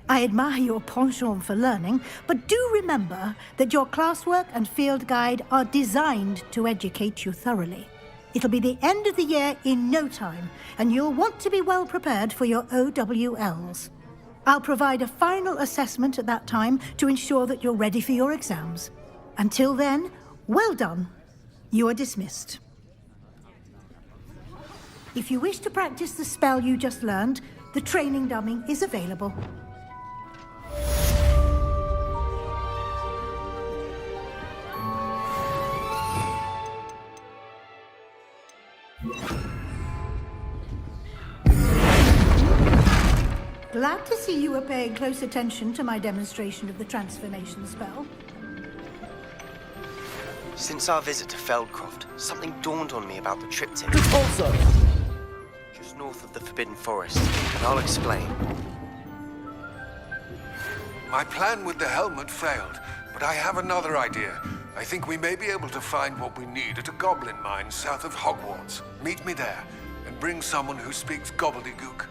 I admire your penchant for learning, but do remember that your classwork and field guide are designed to educate you thoroughly. It'll be the end of the year in no time, and you'll want to be well prepared for your OWLs. I'll provide a final assessment at that time to ensure that you're ready for your exams. Until then, well done. You are dismissed. If you wish to practice the spell you just learned, the training dummy is available. Glad to see you were paying close attention to my demonstration of the transformation spell. Since our visit to Feldcroft, something dawned on me about the triptych. Also! Just north of the Forbidden Forest, and I'll explain. My plan with the helmet failed, but I have another idea. I think we may be able to find what we need at a goblin mine south of Hogwarts. Meet me there, and bring someone who speaks gobbledygook.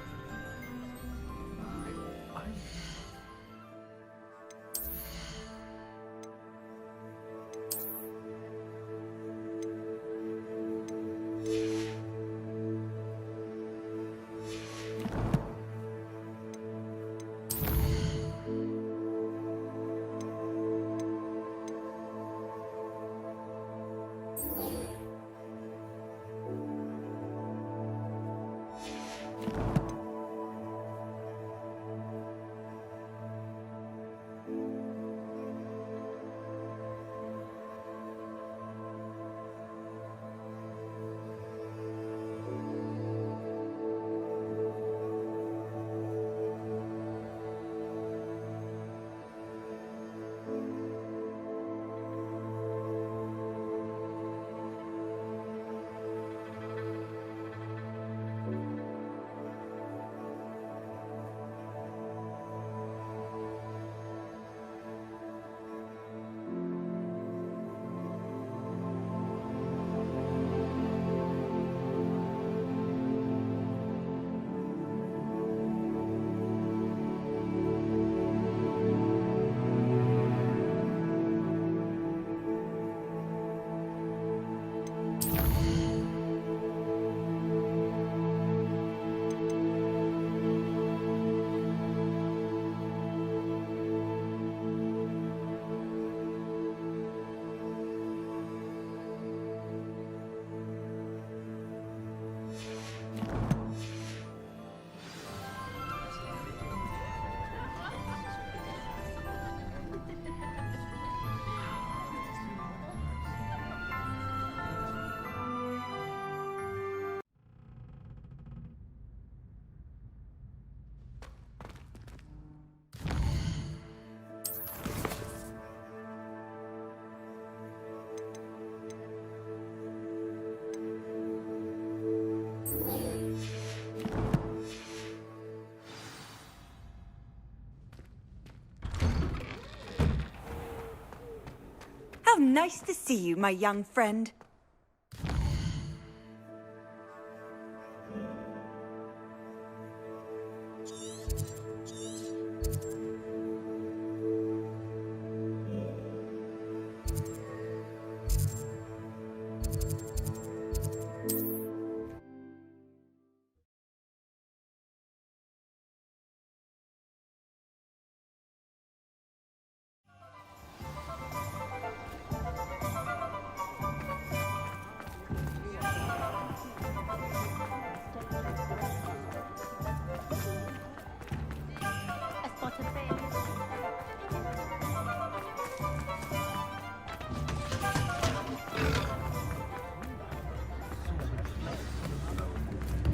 How nice to see you, my young friend.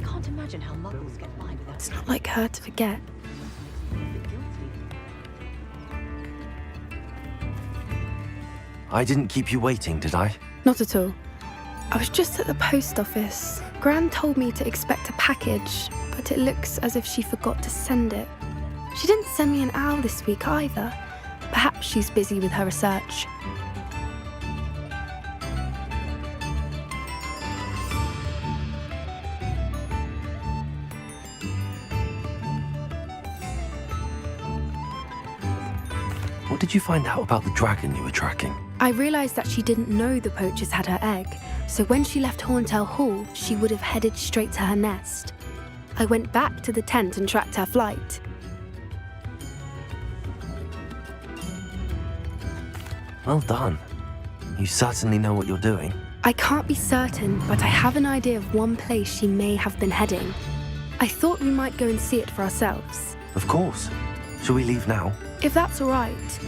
Can't imagine how muggles get by without. It's not like her to forget. I didn't keep you waiting, did I? Not at all. I was just at the post office. Gran told me to expect a package, but it looks as if she forgot to send it. She didn't send me an owl this week either. Perhaps she's busy with her research. What did you find out about the dragon you were tracking? I realised that she didn't know the poachers had her egg, so when she left Horntail Hall, she would have headed straight to her nest. I went back to the tent and tracked her flight. Well done. You certainly know what you're doing. I can't be certain, but I have an idea of one place she may have been heading. I thought we might go and see it for ourselves. Of course. Shall we leave now? If that's all right.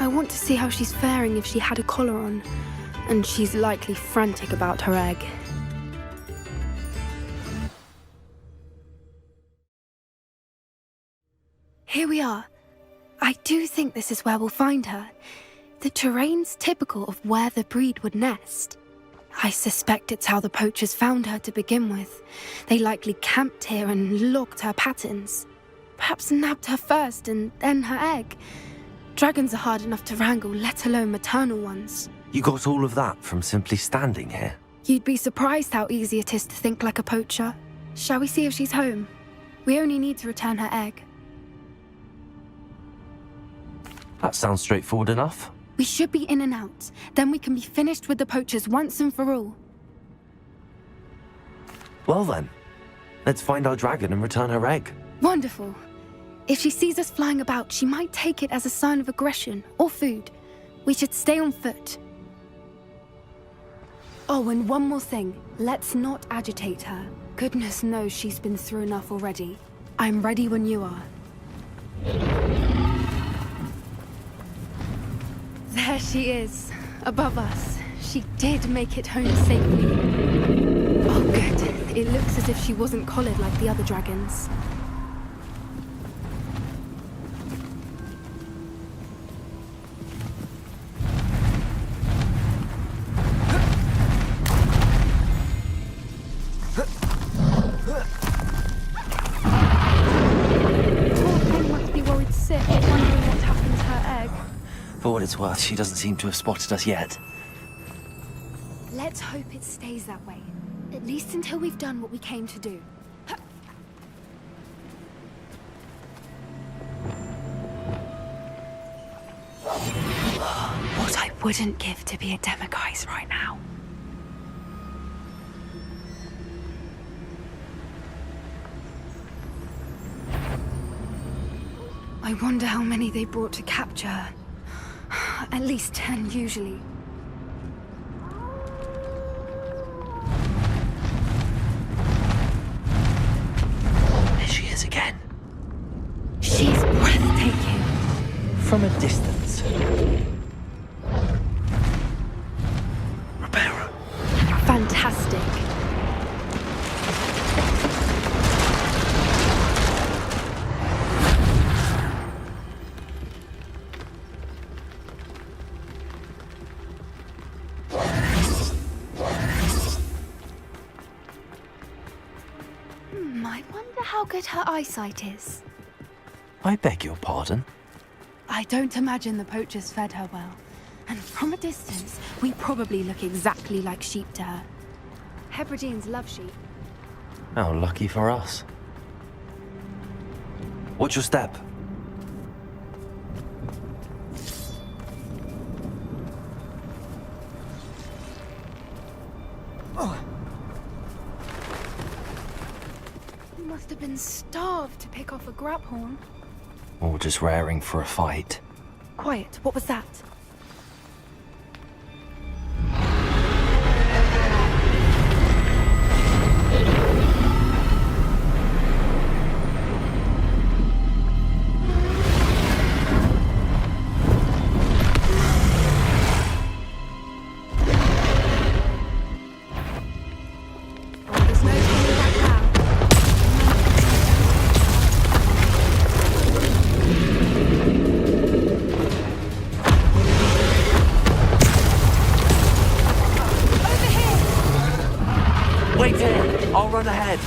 I want to see how she's faring if she had a collar on. And she's likely frantic about her egg. Here we are. I do think this is where we'll find her. The terrain's typical of where the breed would nest. I suspect it's how the poachers found her to begin with. They likely camped here and logged her patterns. Perhaps nabbed her first and then her egg. Dragons are hard enough to wrangle, let alone maternal ones. You got all of that from simply standing here? You'd be surprised how easy it is to think like a poacher. Shall we see if she's home? We only need to return her egg. That sounds straightforward enough. We should be in and out. Then we can be finished with the poachers once and for all. Well then, let's find our dragon and return her egg. Wonderful. If she sees us flying about, she might take it as a sign of aggression or food. We should stay on foot. Oh, and one more thing. Let's not agitate her. Goodness knows she's been through enough already. I'm ready when you are. There she is, above us. She did make it home safely. Oh, good. It looks as if she wasn't collared like the other dragons. For what it's worth, she doesn't seem to have spotted us yet. Let's hope it stays that way. At least until we've done what we came to do. What I wouldn't give to be a Demiguise right now. I wonder how many they brought to capture her. At least 10 usually. There she is again. She's breathtaking. From a distance. Reparo. Fantastic. I wonder how good her eyesight is. I beg your pardon? I don't imagine the poachers fed her well. And from a distance, we probably look exactly like sheep to her. Hebrideans love sheep. How lucky for us. What's your step? You must have been starved to pick off a graphorn. Or just raring for a fight. Quiet, what was that? Wait here! I'll run ahead.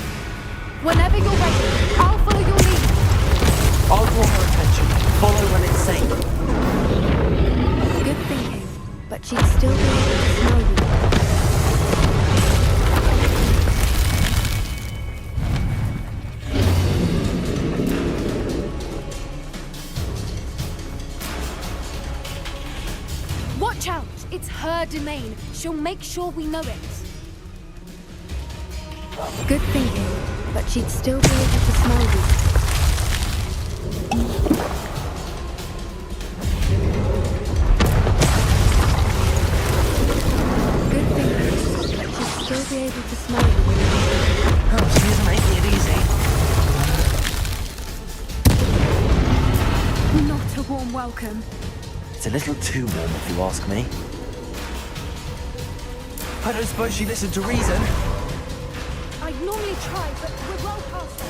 Whenever you're ready, I'll follow your lead. I'll draw her attention. Follow when it's safe. Good thinking, but she'd still be able to smell you. Watch out! It's her domain. She'll make sure we know it. Good thinking, but she'd still be able to smell you. Good thinking, but she'd still be able to smell you. Oh, she's making it easy. Not a warm welcome. It's a little too warm if you ask me. I don't suppose she listened to reason. I'd normally try, but we're well past it.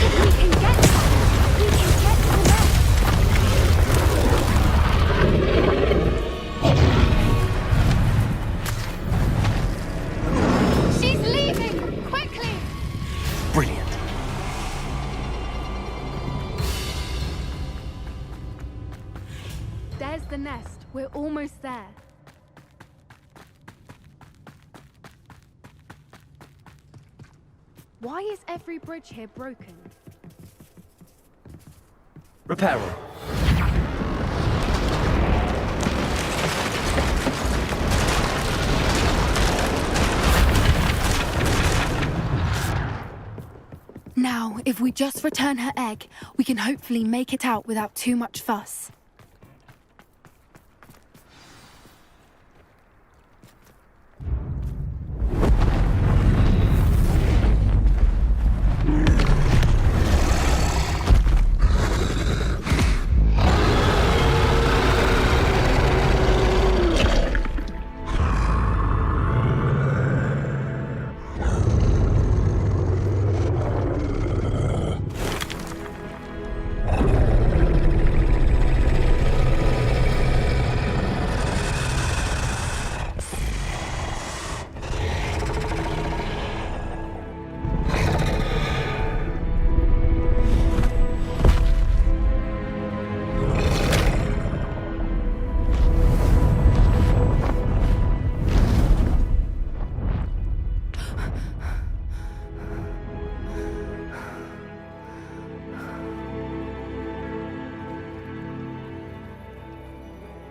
If we can get to her, we can get to the nest. She's leaving! Quickly! Brilliant. There's the nest. We're almost there. Why is every bridge here broken? Repair her. Now, if we just return her egg, we can hopefully make it out without too much fuss.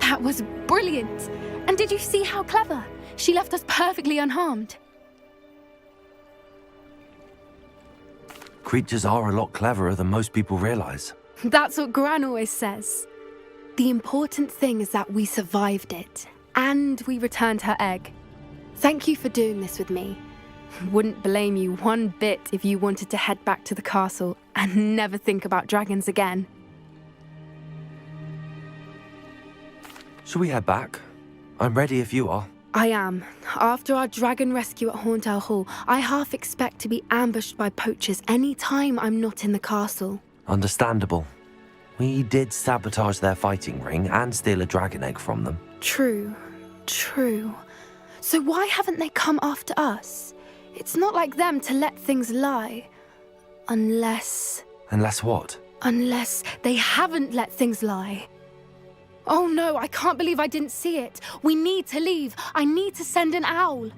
That was brilliant! And did you see how clever? She left us perfectly unharmed. Creatures are a lot cleverer than most people realize. That's what Gran always says. The important thing is that we survived it, and we returned her egg. Thank you for doing this with me. Wouldn't blame you one bit if you wanted to head back to the castle and never think about dragons again. Shall we head back? I'm ready if you are. I am. After our dragon rescue at Hauntel Hall, I half expect to be ambushed by poachers any time I'm not in the castle. Understandable. We did sabotage their fighting ring and steal a dragon egg from them. True. So why haven't they come after us? It's not like them to let things lie. Unless Unless what? they haven't let things lie. Oh no, I can't believe I didn't see it. We need to leave. I need to send an owl.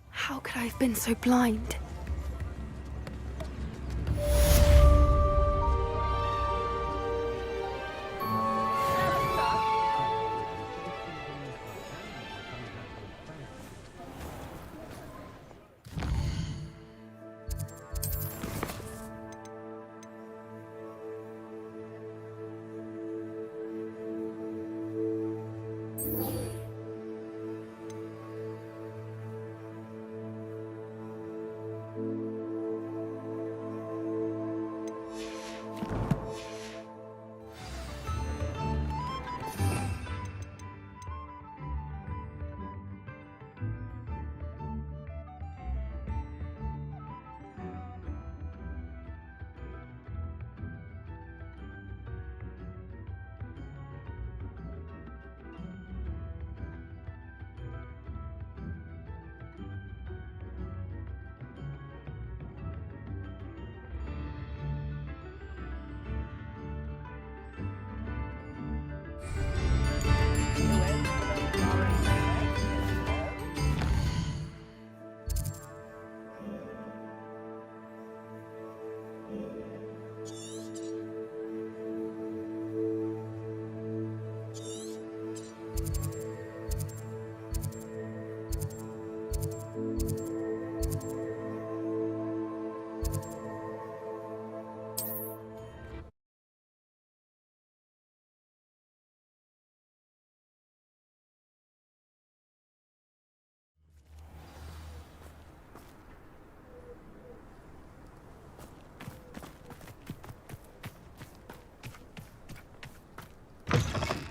How could I have been so blind?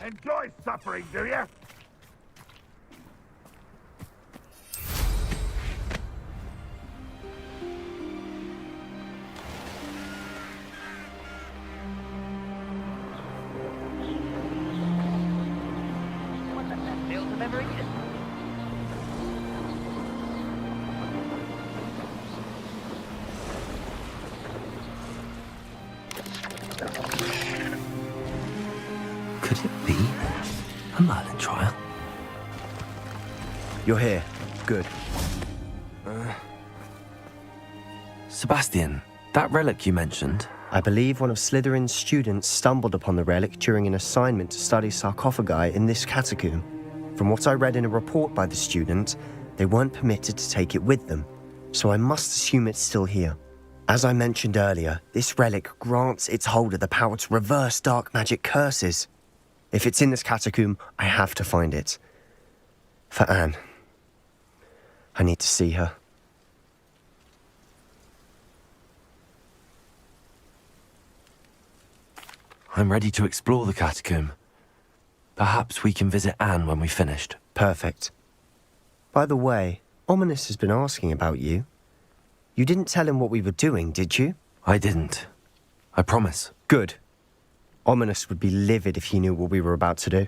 Enjoy suffering, do you? What the best meals I've ever eaten. Could it be a Merlin trial? You're here. Good. Sebastian, that relic you mentioned. I believe one of Slytherin's students stumbled upon the relic during an assignment to study sarcophagi in this catacomb. From what I read in a report by the student, they weren't permitted to take it with them, so I must assume it's still here. As I mentioned earlier, this relic grants its holder the power to reverse dark magic curses. If it's in this catacomb, I have to find it. For Anne. I need to see her. I'm ready to explore the catacomb. Perhaps we can visit Anne when we've finished. Perfect. By the way, Ominous has been asking about you. You didn't tell him what we were doing, did you? I didn't. I promise. Good. Ominous would be livid if he knew what we were about to do.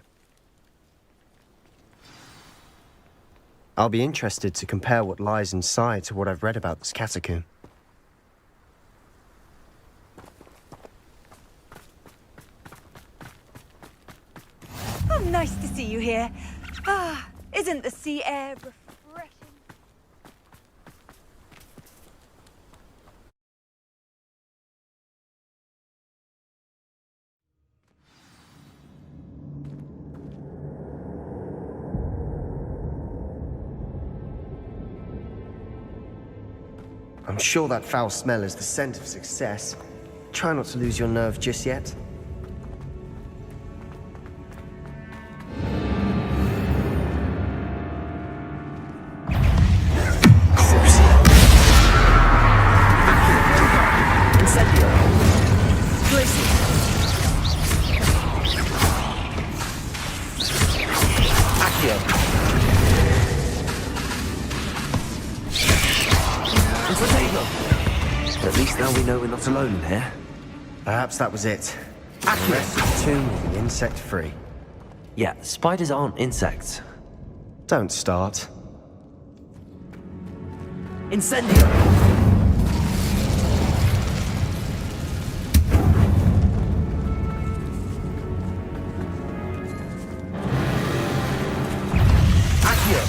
I'll be interested to compare what lies inside to what I've read about this catacomb. Oh, nice to see you here. Ah, isn't the sea air refreshing? I'm sure that foul smell is the scent of success. Try not to lose your nerve just yet. At least now we know we're not alone in here. Perhaps that was it. The rest of the tomb will be insect-free. Yeah, spiders aren't insects. Don't start. Incendio! Accio!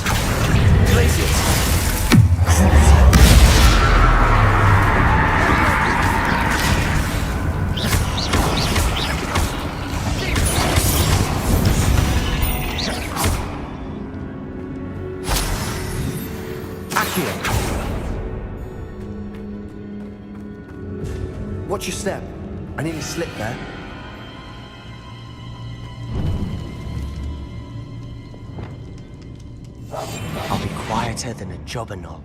Glacius! Watch your step. I nearly slipped there. I'll be quieter than a jobberknoll.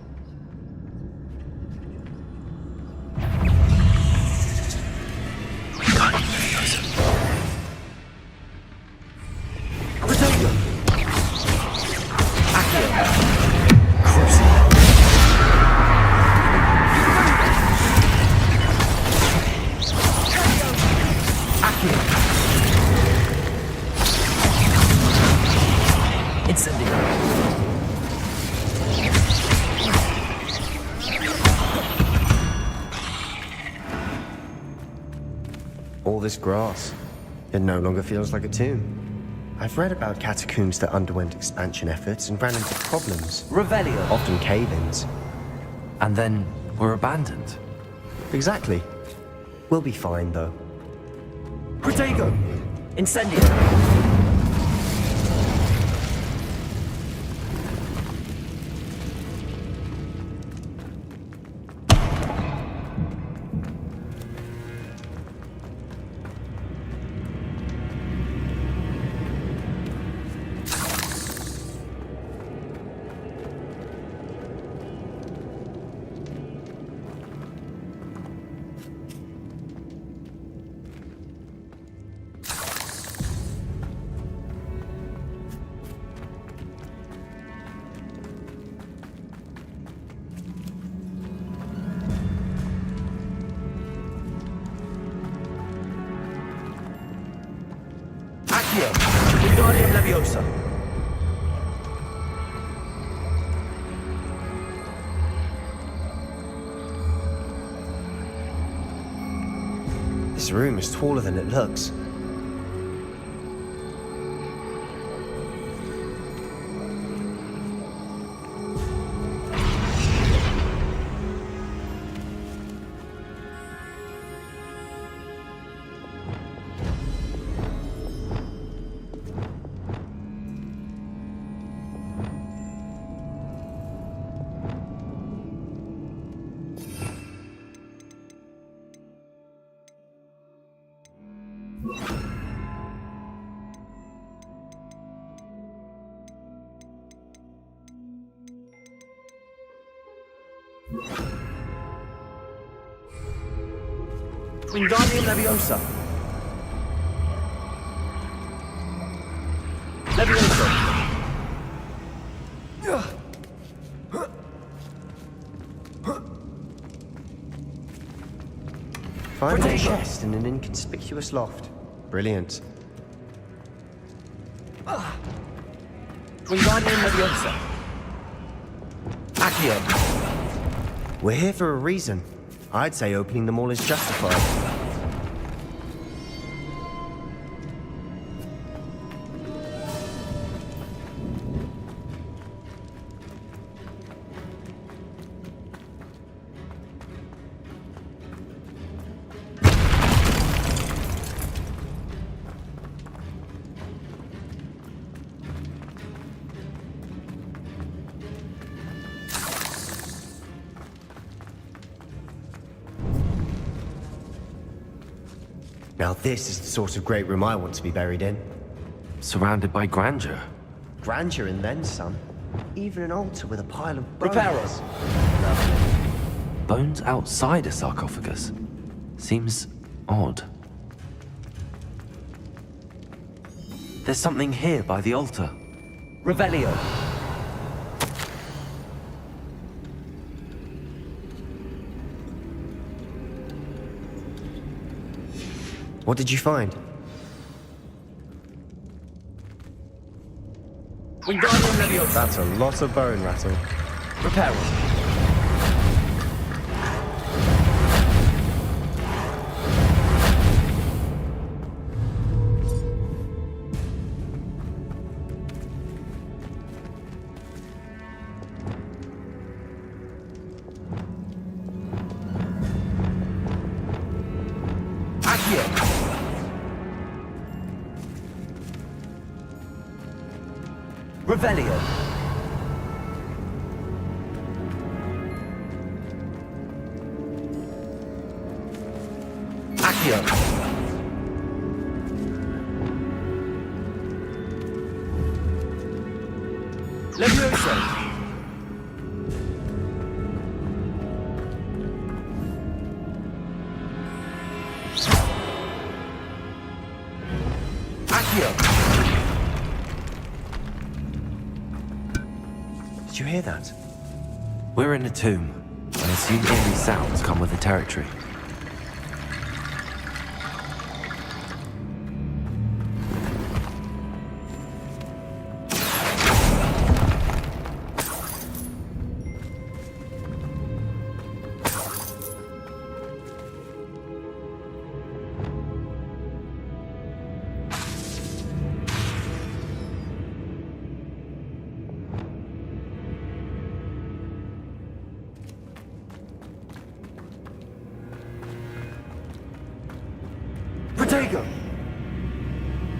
All this grass. It no longer feels like a tomb. I've read about catacombs that underwent expansion efforts and ran into problems. Revelio. Often cave-ins. And then were abandoned. Exactly. We'll be fine, though. Protego! Incendio! Accio! Wingardium Leviosa! This room is taller than it looks. Wingardium Leviosa! Leviosa! Find a chest in an inconspicuous loft. Brilliant. Wingardium Leviosa! Accio! We're here for a reason. I'd say opening them all is justified. Now this is the sort of great room I want to be buried in. Surrounded by grandeur. Grandeur and then some. Even an altar with a pile of bones. Reparos! Bones outside a sarcophagus. Seems odd. There's something here by the altar. Revelio! What did you find? Wingardium Leviosa! That's a lot of bone rattle. Reparos! Accio. Revelio. Accio. Levioso. Accio. Did you hear that? We're in a tomb. I assume eerie sounds come with the territory.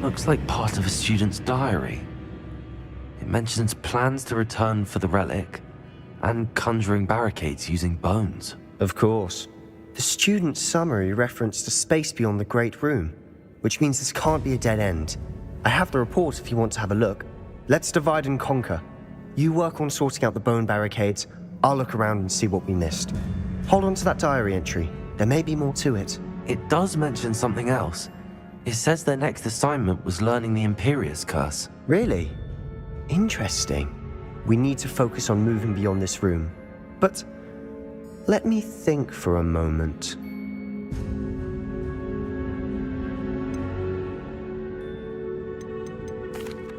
Looks like part of a student's diary. It mentions plans to return for the relic and conjuring barricades using bones. Of course. The student's summary referenced a space beyond the Great Room, which means this can't be a dead end. I have the report if you want to have a look. Let's divide and conquer. You work on sorting out the bone barricades. I'll look around and see what we missed. Hold on to that diary entry. There may be more to it. It does mention something else. It says their next assignment was learning the Imperius curse. Really? Interesting. We need to focus on moving beyond this room. But let me think for a moment.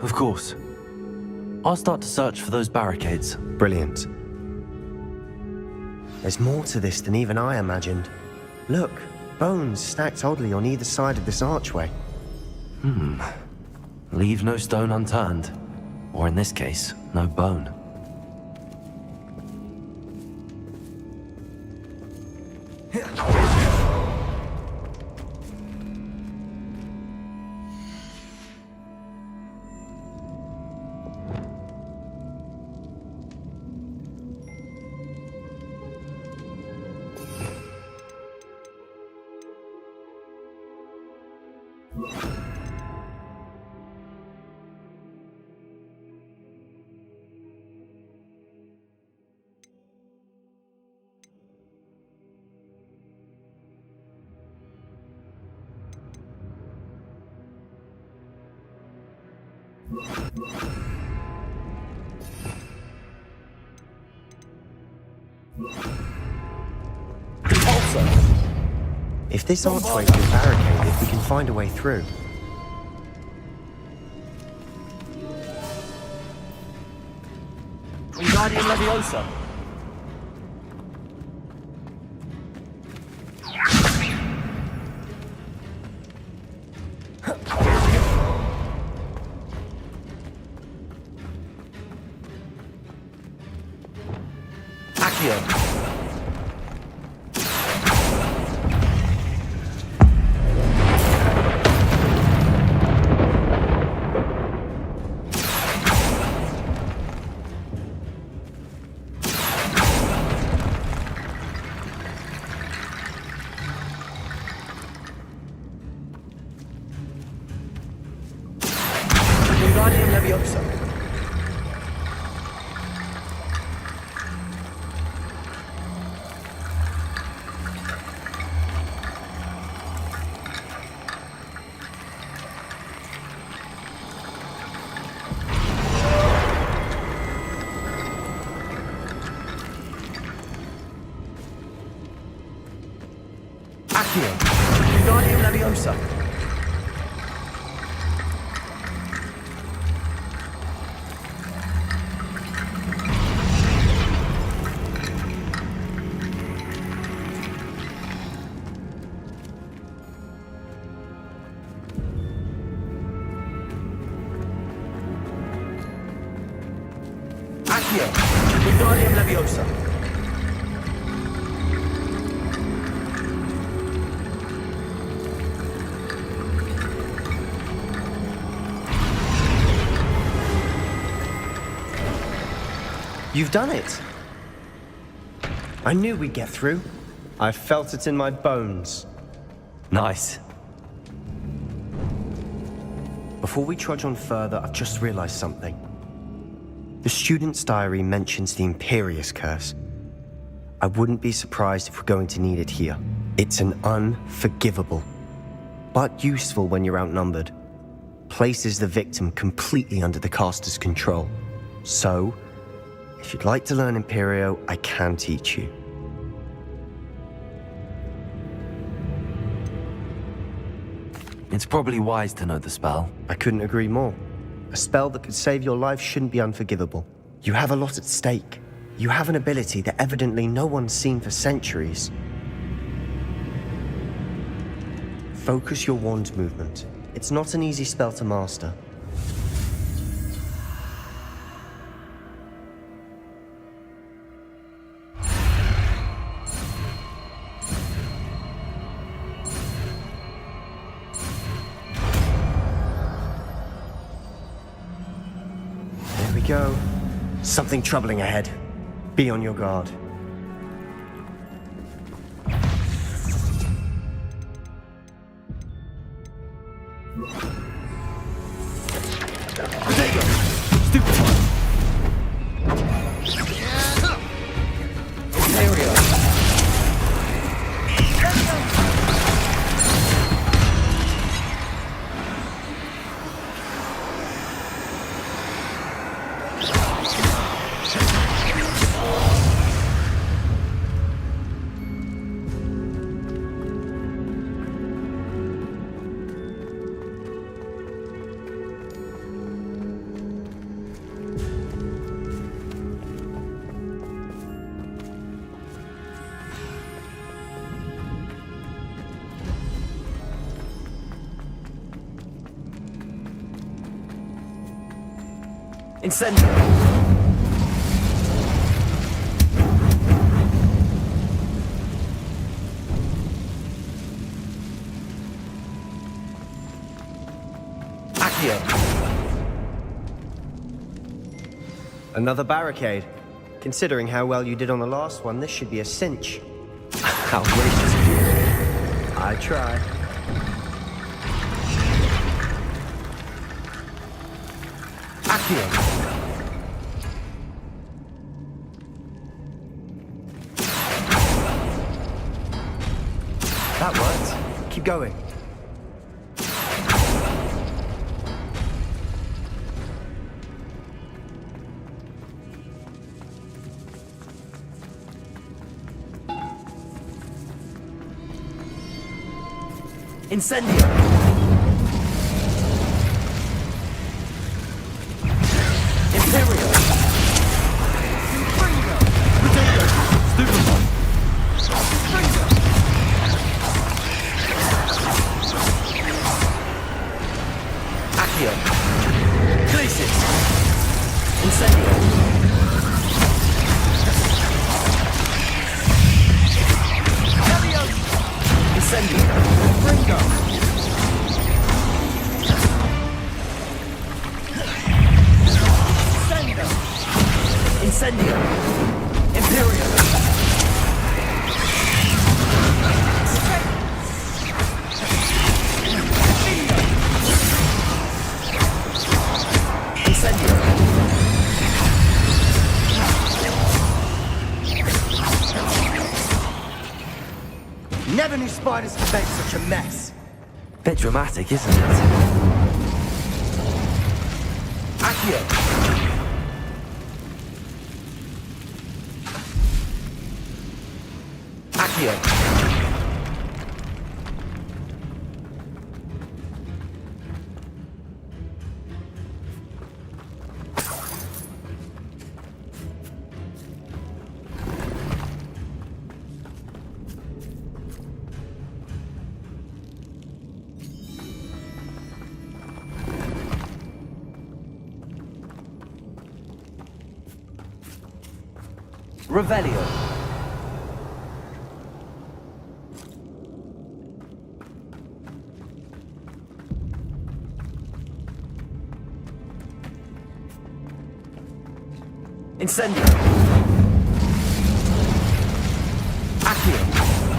Of course. I'll start to search for those barricades. Brilliant. There's more to this than even I imagined. Look, bones stacked oddly on either side of this archway. Leave no stone unturned. Or in this case, no bone. If this archway's been barricaded, we can find a way through. Wingardium Leviosa. Accio. Wingardium Leviosa. Accio. Wingardium Leviosa. Accio. Wingardium Leviosa. You've done it. I knew we'd get through. I felt it in my bones. Nice. Before we trudge on further, I've just realized something. The student's diary mentions the Imperious Curse. I wouldn't be surprised if we're going to need it here. It's an unforgivable, but useful when you're outnumbered. Places the victim completely under the caster's control. So, if you'd like to learn Imperio, I can teach you. It's probably wise to know the spell. I couldn't agree more. A spell that could save your life shouldn't be unforgivable. You have a lot at stake. You have an ability that evidently no one's seen for centuries. Focus your wand movement. It's not an easy spell to master. There we go. Something troubling ahead. Be on your guard. Incendio! Accio! Another barricade. Considering how well you did on the last one, this should be a cinch. Outrageous of you. I try. Accio! That worked. Keep going. Incendio! Imperio! Potato! Stupefy! Accio! Glacis! Incendio! Incendio! Ringo! Incendio! Imperio! Incendio! Never knew spiders could make such a mess. Bit dramatic, isn't it? Accio! Accio! Revelio. Incendio! Accio!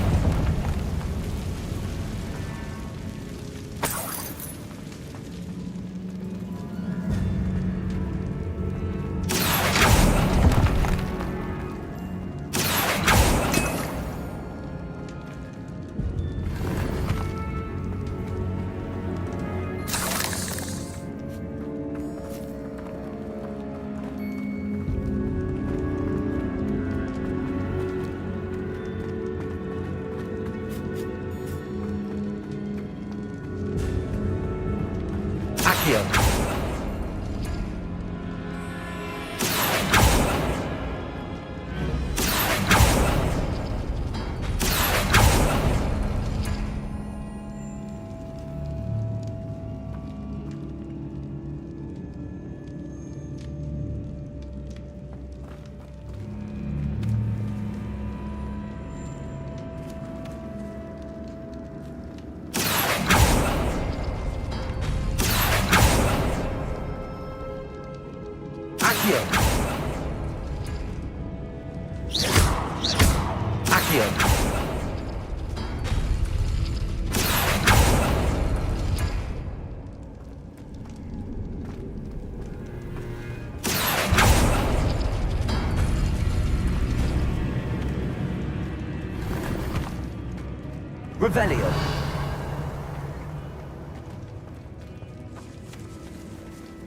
Revelio.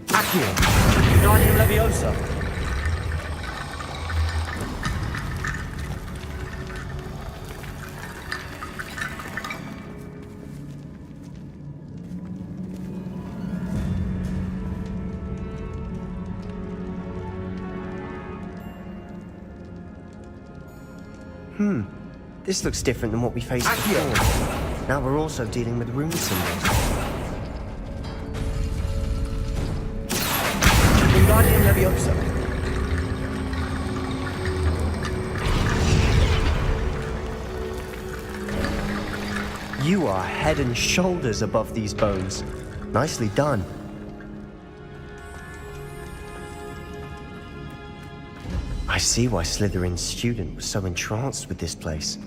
Accio. Guardian Leviosa. This looks different than what we faced before. Now we're also dealing with rune symbols. Guardian Leviosa. You are head and shoulders above these bones. Nicely done. I see why Slytherin's student was so entranced with this place.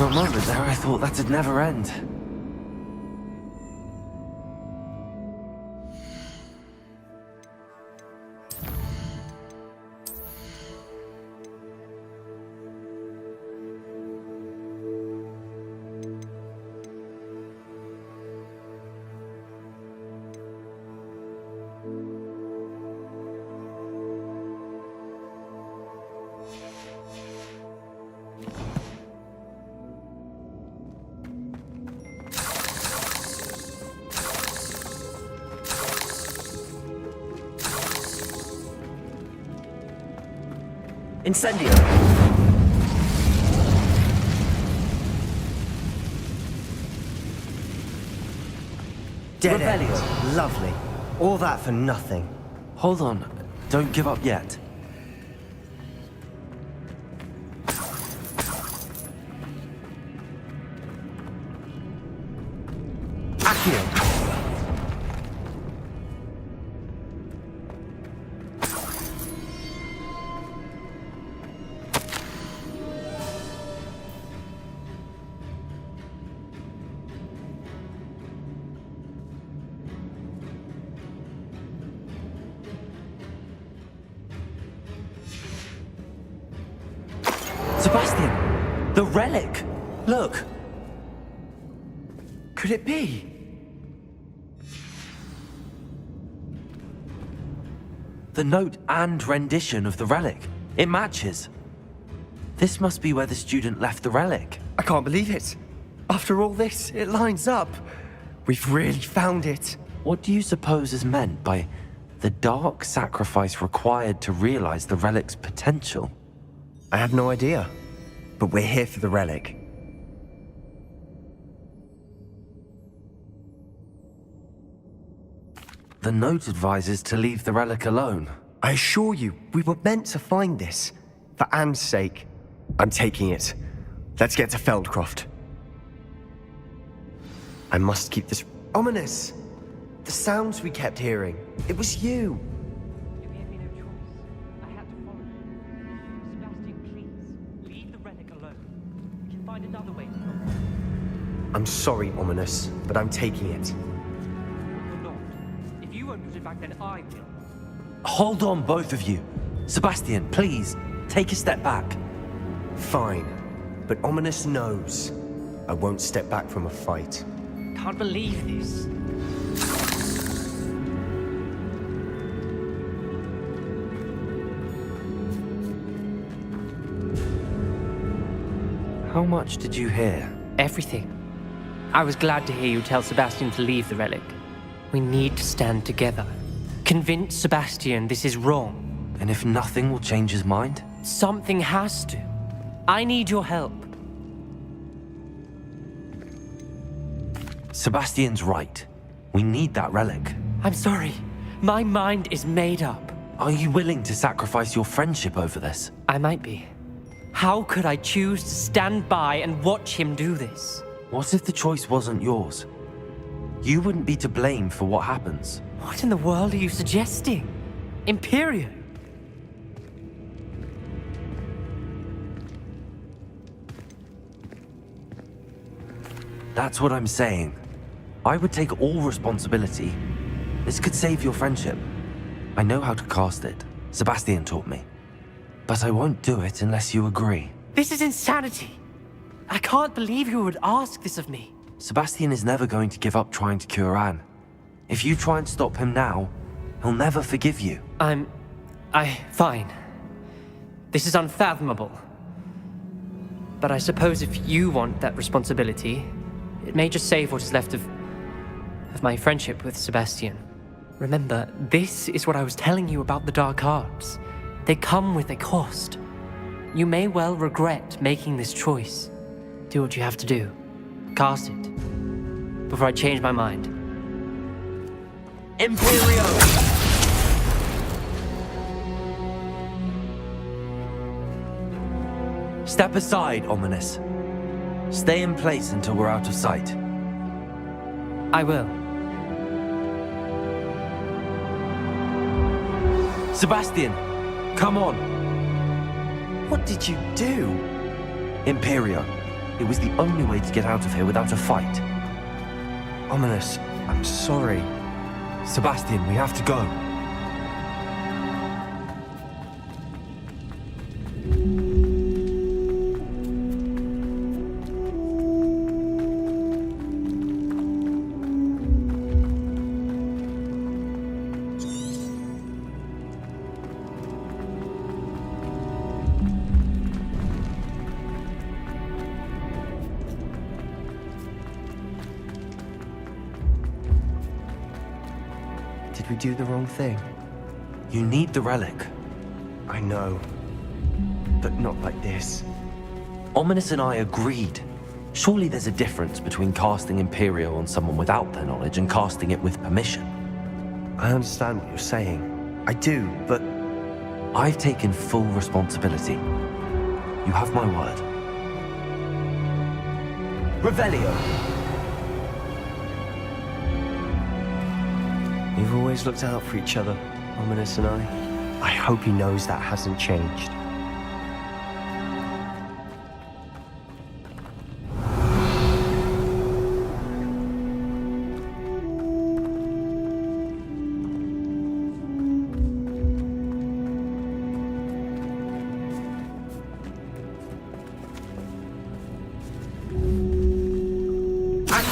For a moment there, I thought that'd never end. Incendio! Dead end. Lovely. All that for nothing. Hold on. Don't give up yet. Accio! Sebastian! The relic! Look! Could it be? The note and rendition of the relic. It matches. This must be where the student left the relic. I can't believe it. After all this, it lines up. We've really found it. What do you suppose is meant by the dark sacrifice required to realize the relic's potential? I have no idea. But we're here for the relic. The note advises to leave the relic alone. I assure you, we were meant to find this. For Anne's sake. I'm taking it. Let's get to Feldcroft. I must keep this ominous. The sounds we kept hearing. It was you. You gave me no choice. I had to follow you. Sebastian, please, leave the relic alone. We can find another way to go. I'm sorry, Ominous, but I'm taking it. You're not. If you won't put it back, then I will. Hold on, both of you. Sebastian, please, take a step back. Fine, but Ominous knows I won't step back from a fight. Can't believe this. How much did you hear? Everything. I was glad to hear you tell Sebastian to leave the relic. We need to stand together. Convince Sebastian this is wrong. And if nothing will change his mind? Something has to. I need your help. Sebastian's right. We need that relic. I'm sorry. My mind is made up. Are you willing to sacrifice your friendship over this? I might be. How could I choose to stand by and watch him do this? What if the choice wasn't yours? You wouldn't be to blame for what happens. What in the world are you suggesting? Imperial? That's what I'm saying. I would take all responsibility. This could save your friendship. I know how to cast it. Sebastian taught me. But I won't do it unless you agree. This is insanity. I can't believe you would ask this of me. Sebastian is never going to give up trying to cure Anne. If you try and stop him now, he'll never forgive you. Fine. This is unfathomable. But I suppose if you want that responsibility, it may just save what is left of my friendship with Sebastian. Remember, this is what I was telling you about the dark arts. They come with a cost. You may well regret making this choice. Do what you have to do. Cast it. Before I change my mind. Imperio! Step aside, Ominous. Stay in place until we're out of sight. I will. Sebastian, come on. What did you do? Imperio. It was the only way to get out of here without a fight. Ominous, I'm sorry. Sebastian, we have to go. Did we do the wrong thing? You need the relic. I know. But not like this. Ominous and I agreed. Surely there's a difference between casting Imperio on someone without their knowledge and casting it with permission. I understand what you're saying. I do, but... I've taken full responsibility. You have my word. Revelio! We've always looked out for each other, Ominous and I. I hope he knows that hasn't changed.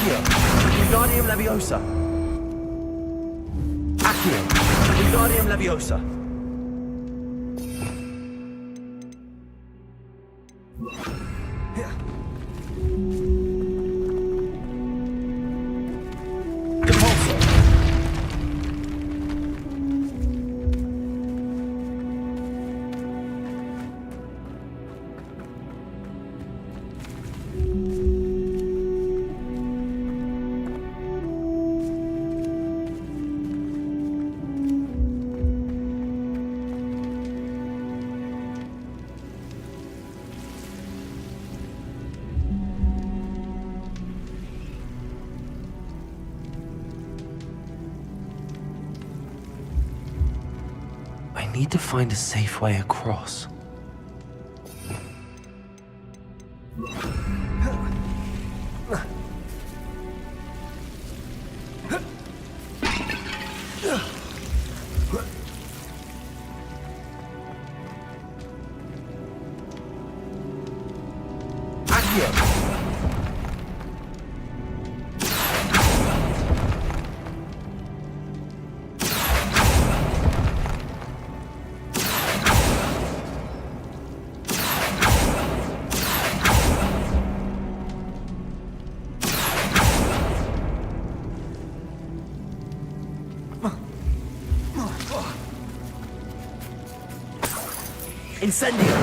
Accio! Wingardium Leviosa! Accio! Wingardium Leviosa! I need to find a safe way across. Incendio!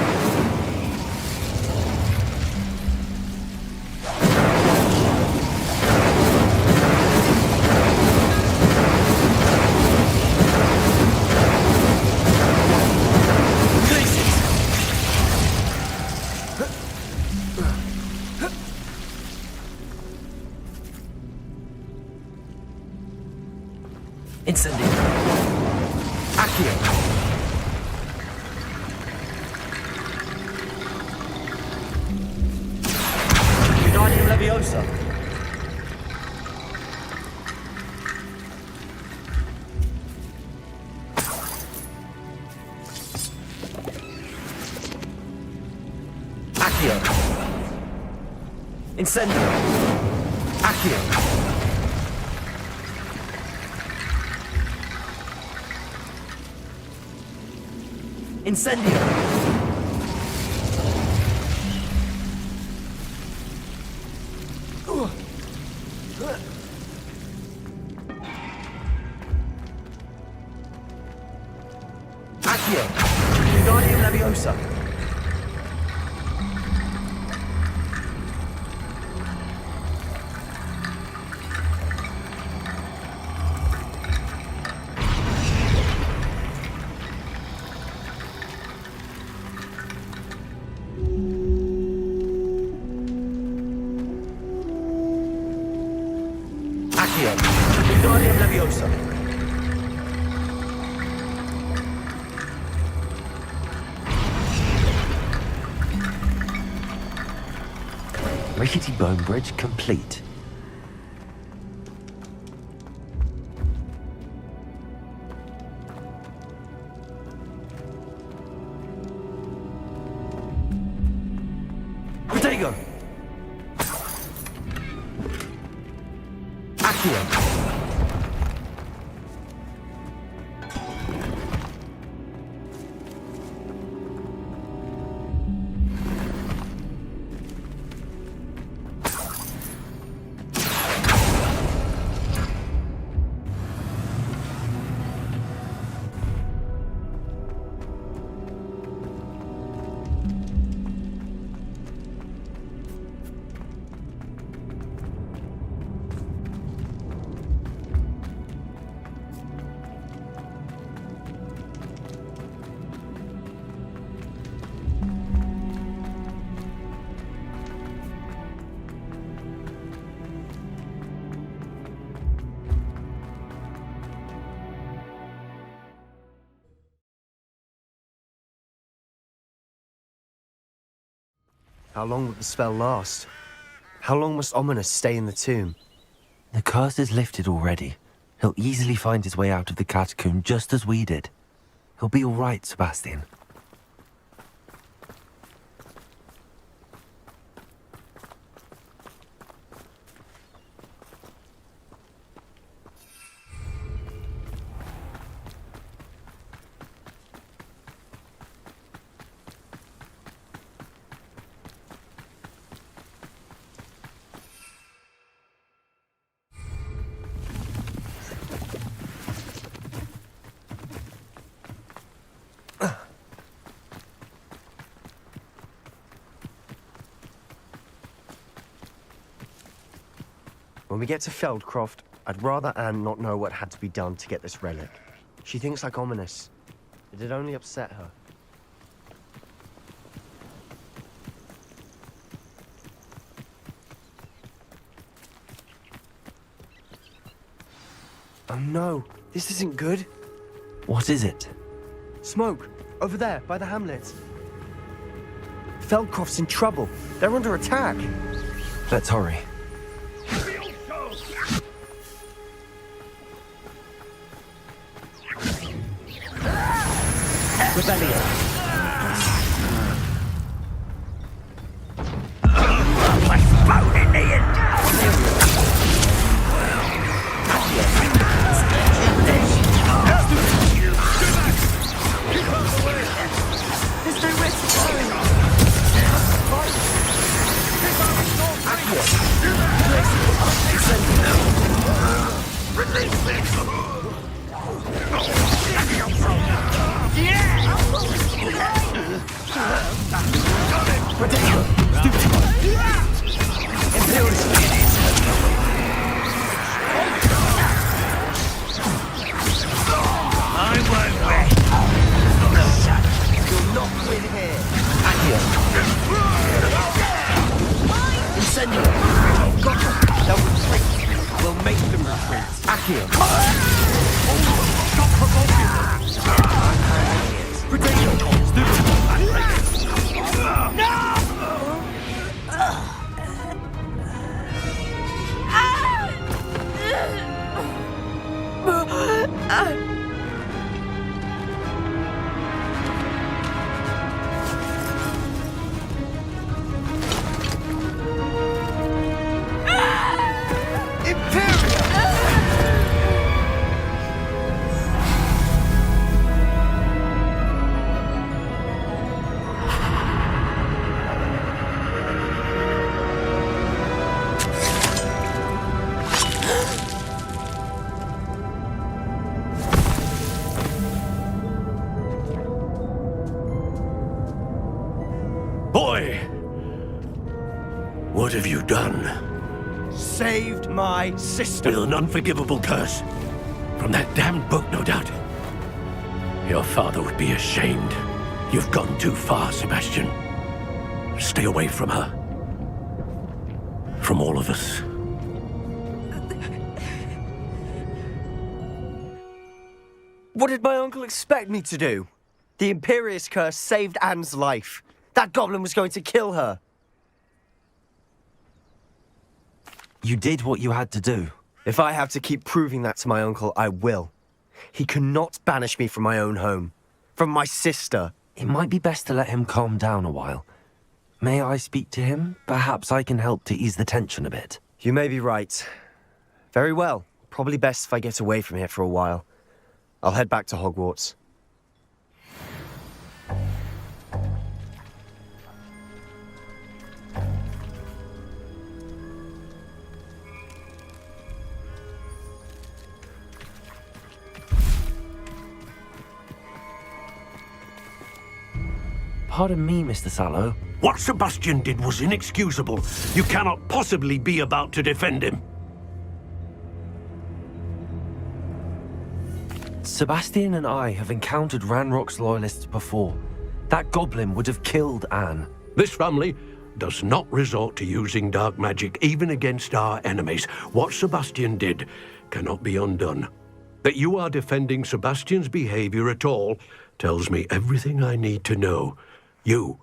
Incendio! Accio! Leviosa. Accio. Incendio. Accio. Incendio. Accio! Wingardium Leviosa! Accio! Wingardium Leviosa! Rickety bone bridge complete. Protego! Accio! How long will the spell last? How long must Ominous stay in the tomb? The curse is lifted already. He'll easily find his way out of the catacomb just as we did. He'll be all right, Sebastian. When we get to Feldcroft, I'd rather Anne not know what had to be done to get this relic. She thinks like ominous. It'd only upset her. Oh no, this isn't good. What is it? Smoke, over there, by the hamlet. Feldcroft's in trouble. They're under attack. Let's hurry. Rebellion. Boy! What have you done? Saved my sister. With an unforgivable curse. From that damned book, no doubt. Your father would be ashamed. You've gone too far, Sebastian. Stay away from her. From all of us. What did my uncle expect me to do? The Imperius curse saved Anne's life. That goblin was going to kill her. You did what you had to do. If I have to keep proving that to my uncle, I will. He cannot banish me from my own home. From my sister. It might be best to let him calm down a while. May I speak to him? Perhaps I can help to ease the tension a bit. You may be right. Very well. Probably best if I get away from here for a while. I'll head back to Hogwarts. Pardon me, Mr. Sallow. What Sebastian did was inexcusable. You cannot possibly be about to defend him. Sebastian and I have encountered Ranrock's loyalists before. That goblin would have killed Anne. This family does not resort to using dark magic even against our enemies. What Sebastian did cannot be undone. That you are defending Sebastian's behavior at all tells me everything I need to know. You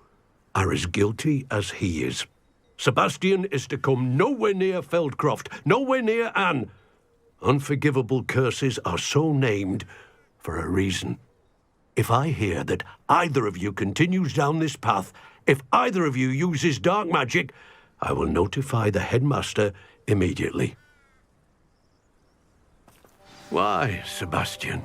are as guilty as he is. Sebastian is to come nowhere near Feldcroft, nowhere near Anne. Unforgivable curses are so named for a reason. If I hear that either of you continues down this path, if either of you uses dark magic, I will notify the headmaster immediately. Why, Sebastian?